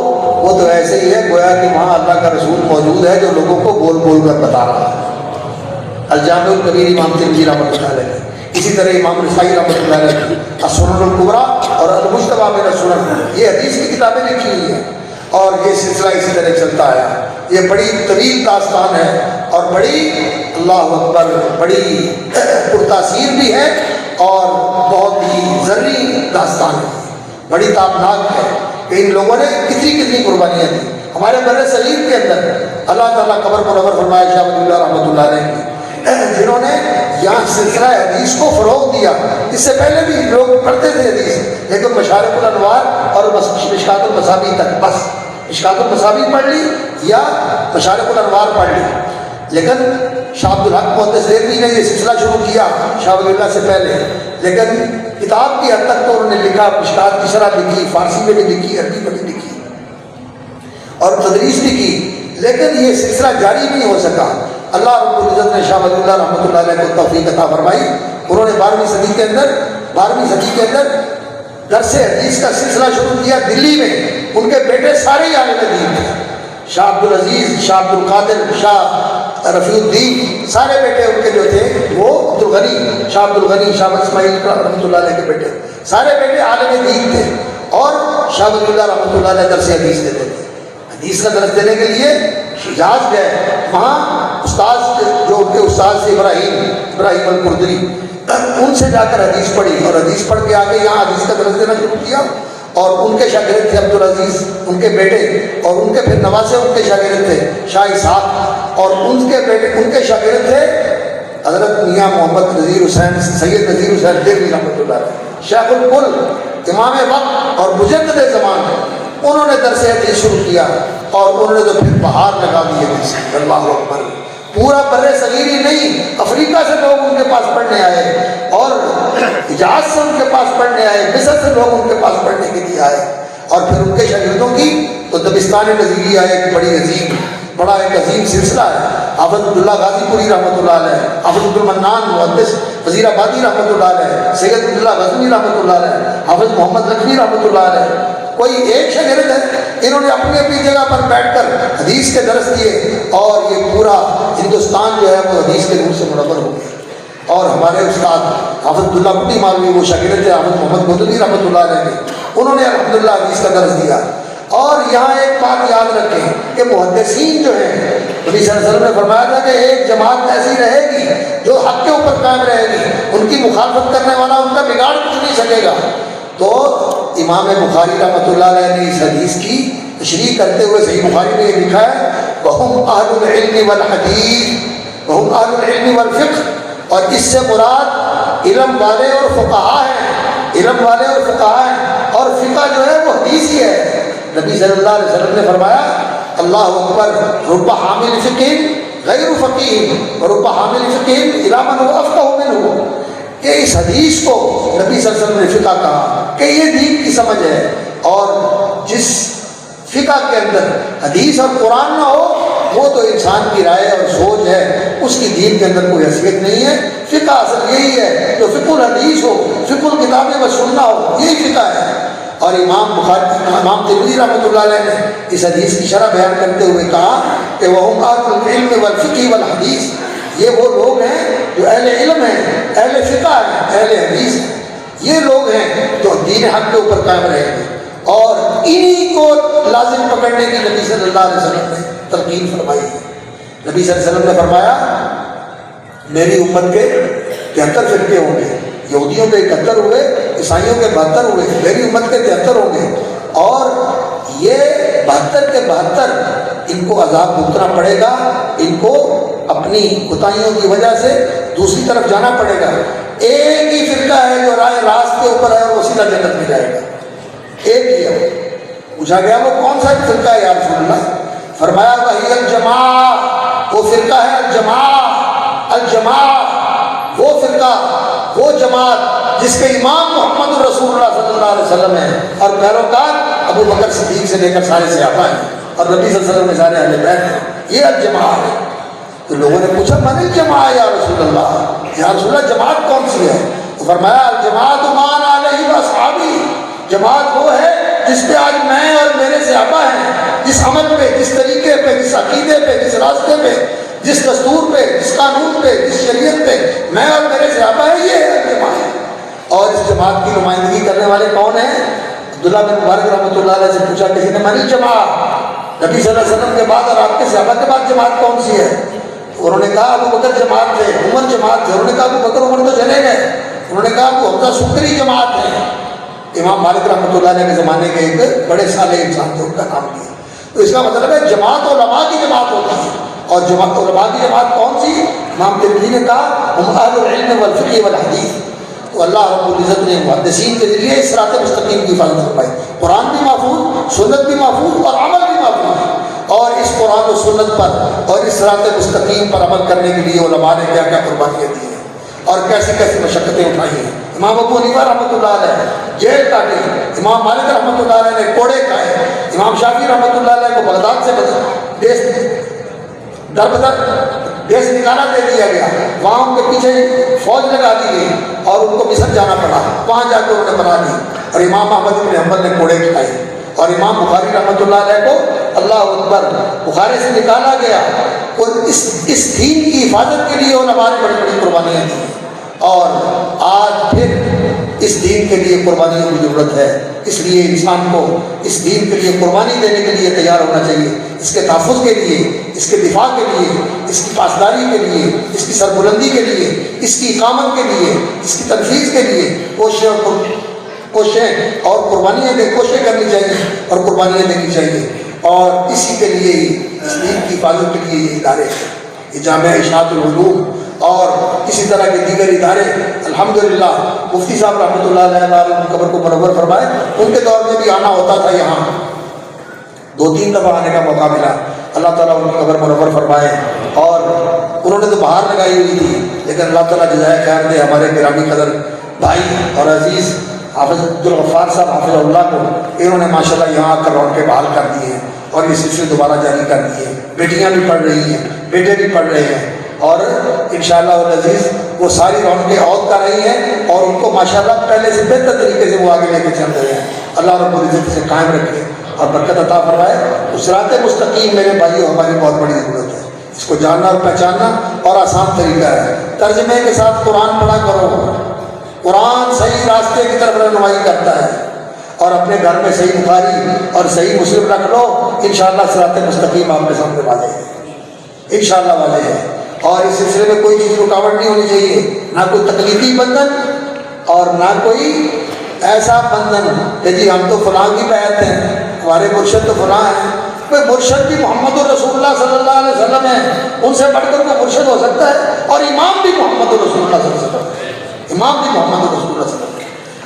وہ تو ایسے ہی ہے گویا کہ وہاں اللہ کا رسول موجود ہے جو لوگوں کو بول بول کر بتا رہا ہے۔ الجامع الکبیر امام ترمذی رحمۃ اللہ علیہ، اسی طرح امام نسائی رحمۃ اللہ علیہ السنن الکبریٰ اور المجتبیٰ من السنن، یہ حدیث کی کتابیں لکھی ہوئی ہیں، اور یہ سلسلہ اسی طرح چلتا آیا۔ یہ بڑی طویل داستان ہے اور بڑی، اللہ اکبر، بڑی پرتاثیر بھی ہے اور بہت ہی زرعی داستان ہے، بڑی تابناک ہے کہ ان لوگوں نے کتنی قربانیاں دی۔ ہمارے بر صغیر کے اندر اللہ تعالیٰ قبر منور فرمائے شاہ ولی اللہ رحمۃ اللہ علیہ کی، جنہوں نے یہاں سلسلہ حدیث کو فروغ دیا۔ اس سے پہلے بھی لوگ پڑھتے تھے حدیث، لیکن مشارق الانوار اور مشکات المصابیح تک، بس مشکات المصابیح پڑھ لی یا مشارق الانوار پڑھ لی۔ لیکن شاہ عبد الحق محدث دہلوی نے یہ سلسلہ شروع کیا شاہ ولی اللہ سے پہلے، لیکن کتاب کی حد تک تو انہوں نے لکھا، مشکات کی شرح لکھی، فارسی میں بھی لکھی، عربی میں بھی لکھی اور تدریس بھی کی، لیکن یہ سلسلہ جاری نہیں ہو سکا۔ اللہ رب العزت نے شاہ ولی اللہ رحمۃ اللہ علیہ کو توفیق عطا فرمائی، انہوں نے 12ویں صدی کے اندر درس حدیث کا سلسلہ شروع کیا دلی میں۔ ان کے بیٹے سارے ہی عالم دین تھے، شاہ عبد العزیز، شاہ عبد القادر، شاہ رفیع الدین، سارے بیٹے ان کے جو تھے وہ عبد الغنی، شاہ عبد الغنی، شاہ اسماعیل رحمۃ اللہ علیہ کے بیٹے، سارے بیٹے عالم دین تھے، اور شاہ ولی اللہ رحمۃ اللہ علیہ درس حدیث دیتے تھے۔ حدیث کا درس دینے کے لیے حجاز گئے، وہاں استاد جو ان کے استاد سے ابراہیم القردری، ان سے جا کر حدیث پڑھی، اور حدیث پڑھ کے آگے یہاں حدیث کا درس دینا شروع کیا۔ اور ان کے شاگرد تھے عبدالعزیز، ان کے بیٹے، اور ان کے پھر نواسے ان کے شاگرد تھے شاہ اسحاق، اور ان کے بیٹے ان کے شاگرد تھے حضرت میاں محمد نذیر حسین، سید نذیر حسین دہلوی رحمۃ اللہ علیہ، شیخ الکل، امام وقت اور مجدد زمان۔ انہوں نے درس حدیث شروع کیا اور انہوں نے تو پھر بہار لگا دی حدیث۔ اللہ اکبر، پورا بر صغیر ہی نہیں، افریقہ سے لوگ ان کے پاس پڑھنے آئے، اور حجاز سے ان کے پاس پڑھنے آئے، مصر سے لوگ ان کے پاس پڑھنے کے لیے آئے، اور پھر ان کے شاگردوں کی تو دبستان نظیریہ ایک بڑا ایک عظیم سلسلہ ہے۔ حافظ عبداللہ غازی پوری رحمۃ اللہ علیہ، حافظ عبدالمنان محدث وزیر آبادی رحمۃ اللہ علیہ، سید عبداللہ غزنوی رحمۃ اللہ علیہ، حافظ محمد لکھوی رحمۃ اللہ علیہ، کوئی ایک شاگرد ہے، انہوں نے اپنی اپنی جگہ پر بیٹھ کر حدیث کے درس دیے، اور یہ پورا ہندوستان جو ہے وہ حدیث کے نور سے منور ہو گیا۔ اور ہمارے استاد حافظ عبداللہ بٹی مالوی، وہ شاگرد تھے حافظ محمد مدنی رحمۃ اللہ علیہ کے، انہوں نے الحمدللہ حدیث کا درس دیا۔ اور یہاں ایک بات یاد رکھیں کہ محدثین جو ہیں، نبی صلی اللہ علیہ وسلم نے فرمایا تھا کہ ایک جماعت ایسی رہے گی جو حق کے اوپر قائم رہے گی، ان کی مخالفت کرنے والا ان کا بگاڑ کچھ نہیں سکے گا۔ تو امام بخاری رحمۃ اللہ علیہ نے اس حدیث کی تشریح کرتے ہوئے صحیح بخاری میں یہ لکھا ہے، وَهُمْ أَهْلُ الْعِلْمِ وَالْحَدِيثِ وَهُمْ أَهْلُ الْعِلْمِ وَالْفِقْهِ، اور اس سے مراد علم والے اور فقہا ہیں، علم والے اور فقہا ہیں، اور فقہ جو ہے وہ حدیث ہی ہے۔ نبی صلی اللہ علیہ وسلم نے فرمایا، اللہ اکبر، رب حامل فقہ غیر فقیہ ورب حامل فقہ الی من هو افقہ منہ، کہ اس حدیث کو نبی صلی اللہ علیہ وسلم نے فقہ کہا کہ یہ دین کی سمجھ ہے، اور جس فقہ کے اندر حدیث اور قرآن نہ ہو وہ تو انسان کی رائے اور سوچ ہے، اس کی دین کے اندر کوئی حیثیت نہیں ہے۔ فقہ اصل یہی ہے، جو فقہ الحدیث ہو، فقہ الکتاب و سنہ ہو، یہی فقہ ہے۔ اور امام ترمذی رحمۃ اللہ علیہ نے اس حدیث کی شرح بیان کرتے ہوئے کہا کہ وَهُمْ أَهْلُ الْعِلْمِ وَالْفِقْهِ وَالْحَدِيثِ، یہ وہ لوگ ہیں جو اہل علم ہیں، اہل فقہ ہیں، اہل حدیث ہیں، یہ لوگ ہیں جو دین حق کے اوپر قائم رہیں گے، اور انہی کو لازم پکڑنے کی نبی صلی اللہ علیہ وسلم نے تلقین فرمائی ہے۔ نبی صلی اللہ علیہ وسلم نے فرمایا، میری امت کے 73 فرقے ہوں گے، یہودیوں کے 71 ہوئے، عیسائیوں کے 72 ہوئے، میری امت کے 73 ہوں گے، اور یہ 72 کے 72 ان کو عذاب بھگتنا پڑے گا، ان کو اپنی کوتاہیوں کی وجہ سے دوسری طرف جانا پڑے گا۔ ایک ہی فرقہ ہے جو راہ راست کے اوپر ہے اور وہ سیدھا جنت میں جائے گا، ایک ہی ہے۔ پوچھا گیا وہ کون سا فرقہ ہے یا رسول اللہ؟ فرمایا وہی الجماع، وہ فرقہ ہے الجماع، الجماع وہ فرقہ، وہ جماعت جس کے امام محمد رسول اللہ صلی اللہ علیہ وسلم ہیں، اور پیروکار ابو بکر صدیق سے لے کر سارے صحابہ ہیں۔ اور نبی صلی اللہ علیہ وسلم کے سارے اہل بیت ہیں. یہ الجماعت ہے. تو لوگوں نے پوچھا من الجماعت یا رسول اللہ، یا رسول اللہ جماعت کون سی ہے؟ تو فرمایا الجماعت مان علیہ واصحابی، جماعت وہ ہے جس پہ آج میں اور میرے صحابہ ہیں، جس عمل پہ، جس طریقے پہ، جس عقیدے پہ، جس راستے پہ، جس دستور پہ، جس قانون پہ، جس شریعت پہ میں اور میرے صحابہ ہیں، یہ ہے جماعت. اور اس جماعت کی نمائندگی کرنے والے کون ہیں؟ عبداللہ بن مبارک رحمۃ اللہ علیہ سے پوچھا کسی نے من الجماعت، نبی صلی اللہ علیہ وسلم کے بعد اور آپ کے صحابہ کے بعد جماعت کون سی ہے؟ انہوں نے کہا ابو بکر جماعت تھے، عمر جماعت تھے. انہوں نے کہا ابو بکر عمر تو چلے گئے. انہوں نے کہا ابو حمزہ سکری جماعت ہے. امام مالک رحمۃ اللہ علیہ کے زمانے کے ایک بڑے صالح انسان تھے، ان کا نام لیا. تو اس کا مطلب ہے جماعت علماء کی جماعت ہوتی ہے. اور جماعت علماء کی جماعت کون سی؟ امام ترمذی نے کہا ہم اہل العلم والفقہ والحدیث. تو اللہ رب العزت نے محدثین کے ذریعے اس صراط مستقیم کی حفاظت فرمائی. قرآن بھی محفوظ، سنت بھی محفوظ اور عمل بھی محفوظ. اور اس قرآن و سنت پر اور اس صراط مستقیم پر عمل کرنے کے لیے علماء نے کیا کیا قربانیاں دی ہیں اور کیسی کیسی مشقتیں اٹھائی ہیں. امام ابو حنیفہ رحمۃ اللہ علیہ جیل کاٹی، امام مالک رحمۃ اللہ علیہ نے کوڑے کھائے، امام شافعی رحمۃ اللہ علیہ کو بغداد سے در بدر دیش نکالا دے دیا گیا. وہاں ان کے پیچھے فوج لگا دی گئی اور ان کو مصر جانا پڑا. وہاں جا کے انہوں نے بنا لی. اور امام احمد بن حنبل نے کوڑے کھائے. اور امام بخاری رحمۃ اللہ علیہ کو اللہ اکبر بخاری سے نکالا گیا. اور اس دین کی حفاظت کے لیے علماء نے بڑی بڑی قربانیاں دی. اور آج پھر اس دین کے لیے قربانیوں کی ضرورت ہے. اس لیے انسان کو اس دین کے لیے قربانی دینے کے لیے تیار ہونا چاہیے. اس کے تحفظ کے لیے، اس کے دفاع کے لیے، اس کی پاسداری کے لیے، اس کی سربلندی کے لیے، اس کی اقامت کے لیے، اس کی تنفیذ کے لیے کوششیں اور کوششیں کرنی چاہیے اور قربانیاں دینی چاہیے. اور اسی کے لیے ہی اس دین کی حفاظت کے لیے یہ ادارے ہیں، یہ جامعہ اشاعت العلوم اور اسی طرح کے دیگر ادارے. الحمدللہ مفتی صاحب رحمۃ اللہ علیہ قبر کو منور فرمائے. ان کے دور میں بھی آنا ہوتا تھا، یہاں 2-3 دفعہ آنے کا موقع ملا. اللہ تعالیٰ ان کی قبر منور فرمائے. اور انہوں نے تو باہر لگائی ہوئی تھی، لیکن اللہ تعالیٰ جزائے خیر دے ہمارے گرامی قدر بھائی اور عزیز حافظ عبدالغفار صاحب حافظ اللہ کو. انہوں نے ماشاءاللہ یہاں آ کر رونقیں بحال کر دی ہیں اور یہ سلسلے دوبارہ جاری کر دیے. بیٹیاں بھی پڑھ رہی ہیں، بیٹے بھی پڑھ رہے ہیں. اور انشاءاللہ العزیز وہ ساری رونقیں عود کر رہی ہیں اور ان کو ماشاءاللہ پہلے سے بہتر طریقے سے وہ آگے لے کے چل رہے ہیں. اللہ رب العزت سے قائم رکھے اور برکت عطا فرمائے. صراط مستقیم میرے بھائیوں ہماری بہت بڑی ضرورت ہے. اس کو جاننا اور پہچاننا اور آسان طریقہ ہے. ترجمے کے ساتھ قرآن پڑھا کرو. قرآن صحیح راستے کی طرف رہنمائی کرتا ہے. اور اپنے گھر میں صحیح بخاری اور صحیح مسلم رکھ لو، انشاءاللہ صراط مستقیم آپ کے سامنے واضح ہے، انشاءاللہ واضح ہے. اور اس سلسلے میں کوئی چیز رکاوٹ نہیں ہونی چاہیے، نہ کوئی تکلیفی بندھن اور نہ کوئی ایسا بندھن کہ جی ہم تو فلاں کی بیعت ہیں، ہمارے مرشد تو فلاں ہیں. کوئی مرشد بھی محمد رسول اللہ صلی اللہ علیہ وسلم ہے، ان سے بڑھ کر کوئی مرشد ہو سکتا ہے. اور امام بھی محمد رسول اللہ صلی اللہ علیہ وسلم ہے، امام بھی محمد رسول اللہ صلی اللہ علیہ وسلم.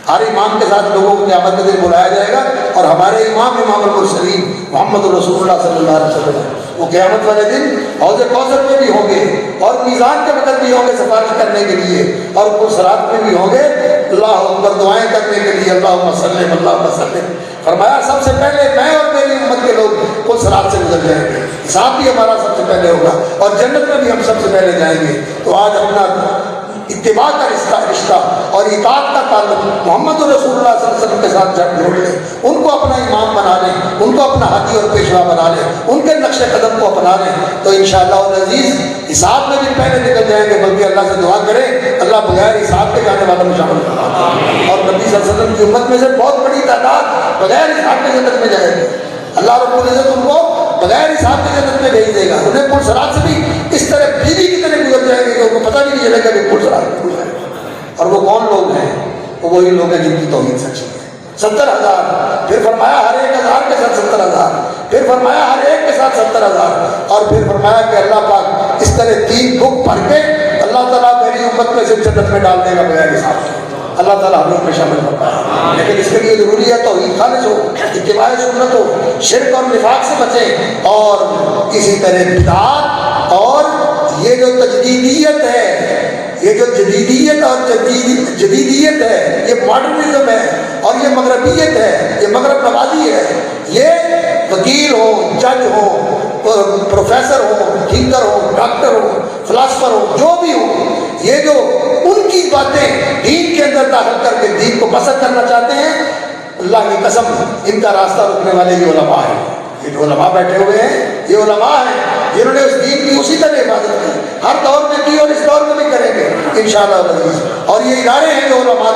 ہر امام کے ساتھ لوگوں کو قیامت کے دن بلایا جائے گا اور ہمارے امام المرسلین محمد رسول اللہ صلی اللہ علیہ وسلم وہ قیامت والے دن حوض کوثر میں بھی ہوں گے اور میزان کے بدل بھی ہوں گے سفارش کرنے کے لیے اور پل صراط میں بھی ہوں گے اللہ اکبر دعائیں کرنے کے لیے. اللہم صلی اللہ وسلم. فرمایا سب سے پہلے میں اور میری امت کے لوگ پل صراط سے گزر جائیں گے. حساب بھی ہمارا سب سے پہلے ہوگا اور جنت میں بھی ہم سب سے پہلے جائیں گے. تو آج اپنا اتباع کا رشتہ اور اطاعت کا تعلق محمد رسول اللہ صلی اللہ علیہ وسلم کے ساتھ جوڑ لیں، ان کو اپنا امام بنا لیں، ان کو اپنا ہادی اور پیشوا بنا لیں، ان کے نقش قدم کو اپنا لیں. تو انشاءاللہ العزیز حساب میں بھی پہلے نکل جائیں گے. بلکہ اللہ سے دعا کریں اللہ بغیر حساب کے جانے والوں میں شامل کرنا. اور نبی صلی اللہ علیہ وسلم کی امت میں سے بہت بڑی تعداد بغیر حساب کے جنت میں جائے گی. اللہ رب العزت ان کو بغیر حساب کے جنت میں بھیج دے گا. انہیں پل صراط سے بھی اس طرح بیوی کی طرح گزر جائے گے کہ ان کو پتہ بھی نہیں چلے گا کہ پل صراط میں گزرے. اور وہ کون لوگ ہیں؟ وہ وہی لوگ ہیں جن کی توحید سچی ہے. 70,000. پھر فرمایا ہر ایک 1000 کے ساتھ 70,000. پھر فرمایا ہر ایک کے ساتھ 70,000. اور پھر فرمایا کہ اللہ پاک اس طرح 3 بک پڑھ کے اللہ تعالیٰ میری امت میں سے جنت میں ڈال دے گا بغیر حساب سے. اللہ تعالیٰ ہم لوگ میں شامل ہوتا ہے. لیکن اس کے لیے ضروری ہے توحید خالص ہو، اتباع سنت ہو، شرک اور نفاق سے بچیں. اور اسی طرح بدعات اور یہ جو تجدیدیت ہے، یہ جو جدیدیت اور جدیدیت ہے، یہ ماڈرنزم ہے اور یہ مغربیت ہے، یہ مغرب نوازی ہے، یہ وکیل ہوں، جج ہوں، پروفیسر ہوں، تھنکر ہوں، ڈاکٹر ہوں، فلاسفر ہوں، جو بھی ہوں، یہ جو ان کی باتیں دین کے اندر داخل کر کے دین کو پسند کرنا چاہتے ہیں، اللہ کی قسم ان کا راستہ روکنے والے یہ علماء ہیں. یہ جو علماء بیٹھے ہوئے ہیں یہ علماء ہیں جنہوں نے اس دین کی اسی طرح حفاظت کی، ہر دور میں کی اور اس دور میں بھی کریں گے انشاءاللہ العزیز. اور یہ ادارے ہیں جو علماء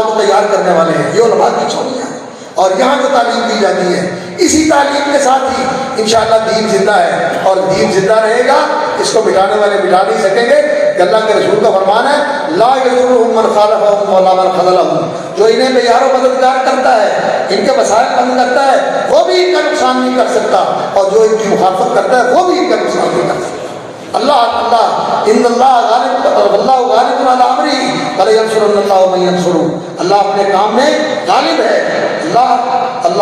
کو تیار کرنے والے ہیں، یہ علماء کی چھوڑیاں ہیں. اور یہاں جو تعلیم دی جاتی ہے اسی تعلیم کے ساتھ ہی انشاءاللہ دین زندہ ہے، اور دین زندہ رہے گا. اس کو مٹانے والے مٹا نہیں سکیں گے. کہ اللہ کے رسول کا فرمان ہے لا یضرهم من خالفهم ولا من خذلهم، جو انہیں معیار و مددگار کرتا ہے، ان کے وسائل بند کرتا ہے، وہ بھی ان کا نقصان نہیں کر سکتا، اور جو ان کی مخالفت کرتا ہے وہ بھی ان کا نقصان نہیں کر سکتا. ان اللہ غالب واللہ غالب علی امرہ ولینصرن اللہ من ینصرہ، اللہ اپنے کام میں غالب ہے. اللہ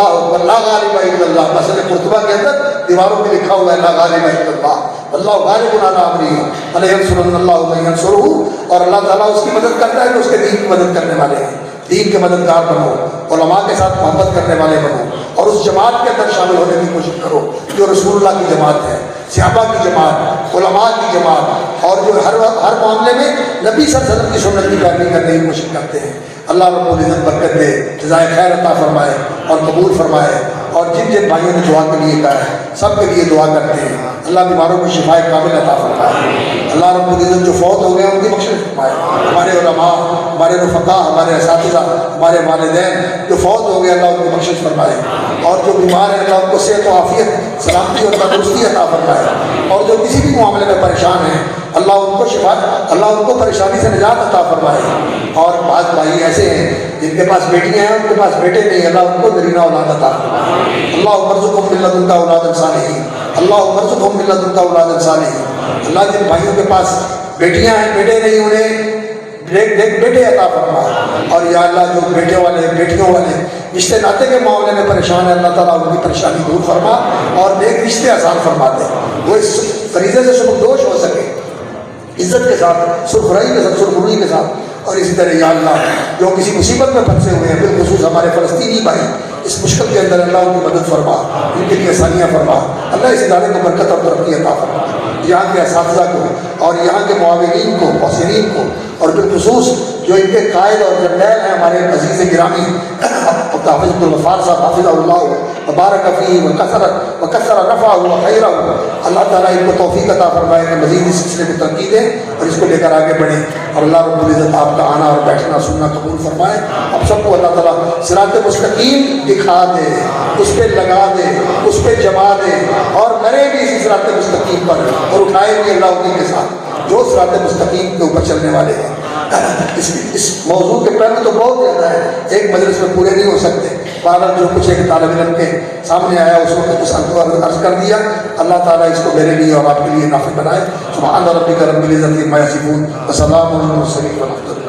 اکبر، لا غالب الا اللہ. مسئلہ قرطبہ کے اندر دیواروں پہ لکھا ہوا ہے لا غالب الا اللہ، اللہ غالب علی امرہ ولینصرن اللہ من ینصرہ. اور اللہ تعالیٰ اس کی مدد کرتا ہے جو اس کے دین کی مدد کرنے والے ہیں. دین کے مددگار بنو، علماء کے ساتھ محبت کرنے والے بنو، اور اس جماعت کے اندر شامل ہونے کی کوشش کرو جو رسول اللہ کی جماعت ہے، صحابہ کی جماعت، علماء کی جماعت، اور جو ہر معاملے میں نبی صلی اللہ علیہ وسلم کی سنت کی پیروی کرنے کی کوشش کرتے ہیں. اللہ رب العزت برکت دے، جزائے خیر عطا فرمائے اور قبول فرمائے. اور جن جن بھائیوں نے دعا کے لیے کہا ہے سب کے لیے دعا کرتے ہیں اللہ بیماروں کو شفائے کامل عطا فرمائے. اللہ رب العزت جو فوت ہو گئے ان کی بخشش فرمائے. ہمارے علماء، ہمارے رفقاء، ہمارے اساتذہ، ہمارے والدین جو فوت ہو گئے اللہ ان کی بخشش فرمائے. اور جو بیمار ہیں اللہ ان کو صحت و عافیت، سلامتی اور تندرستی عطا فرمائے. اور جو کسی بھی معاملے میں پریشان ہیں اللہ ان کو شفا، اللہ ان کو پریشانی سے نجات عطا فرمائے. اور بعض بھائی ایسے ہیں جن کے پاس بیٹیاں ہیں ان کے پاس بیٹے نہیں، اللہ ان کو نرینہ اولاد عطا فرمائے. اللہم ارزقہم من لدنک اولادا صالحین، اللہم ارزقہم من لدنک اولادا صالحین. اللہ جن بھائیوں کے پاس بیٹیاں ہیں بیٹے نہیں انہیں بیٹے عطا فرما. اور یا اللہ جو بیٹے والے بیٹیوں والے رشتے ناطے کے معاملے میں پریشان ہے اللہ تعالیٰ ان کی پریشانی دور فرما اور نیک رشتے آسان فرما دے، وہ اس فریضے سے سبکدوش ہو سکے عزت کے ساتھ، سرخرائی کے ساتھ، سرخروئی کے ساتھ. اور اسی طرح یا اللہ جو کسی مصیبت میں پھنسے ہوئے ہیں بالخصوص ہمارے فلسطینی بھائی اس مشکل کے اندر اللہ ان کی مدد فرما، ان کے لیے آسانیاں فرما. اللہ اس ادارے کو برکت اور ترقی عطا فرما. یہاں کے اساتذہ کو اور یہاں کے معاونین کو، محسنین کو، اور بالخصوص جو ان کے قائد اور جرنیل ہیں ہمارے عزیز گرامی حافظ عبدالغفار صاحب حافظہ اللہ وبارک فیہ وکثر رفعہ وخیرہ، اللہ تعالیٰ ان کو توفیق عطا فرمائے کہ مزید اس سلسلے کو تنقید دیں اور اس کو لے کر آگے بڑھیں. اور اللہ رب العزت آپ کا آنا اور بیٹھنا سننا قبول فرمائے. اب سب کو اللہ تعالیٰ صراط مستقیم دکھا دے، اس پہ لگا دے، اس پہ جما دے، اور مرے بھی اسی صراط مستقیم پر اور اٹھائے بھی اللہ کے ساتھ جو صراط مستقیم کے اوپر چلنے والے ہیں. اس موضوع کے پہلے تو بہت زیادہ ہے، ایک مجلس میں پورے نہیں ہو سکتے. بہرحال جو کچھ ایک طالب علم کے سامنے آیا اس وقت اس عرض کر دیا. اللہ تعالیٰ اس کو میرے لیے اور آپ کے لیے نافع بنائے. سبحان ربک رب العزت عما یصفون وسلام علی المرسلین والحمد للہ.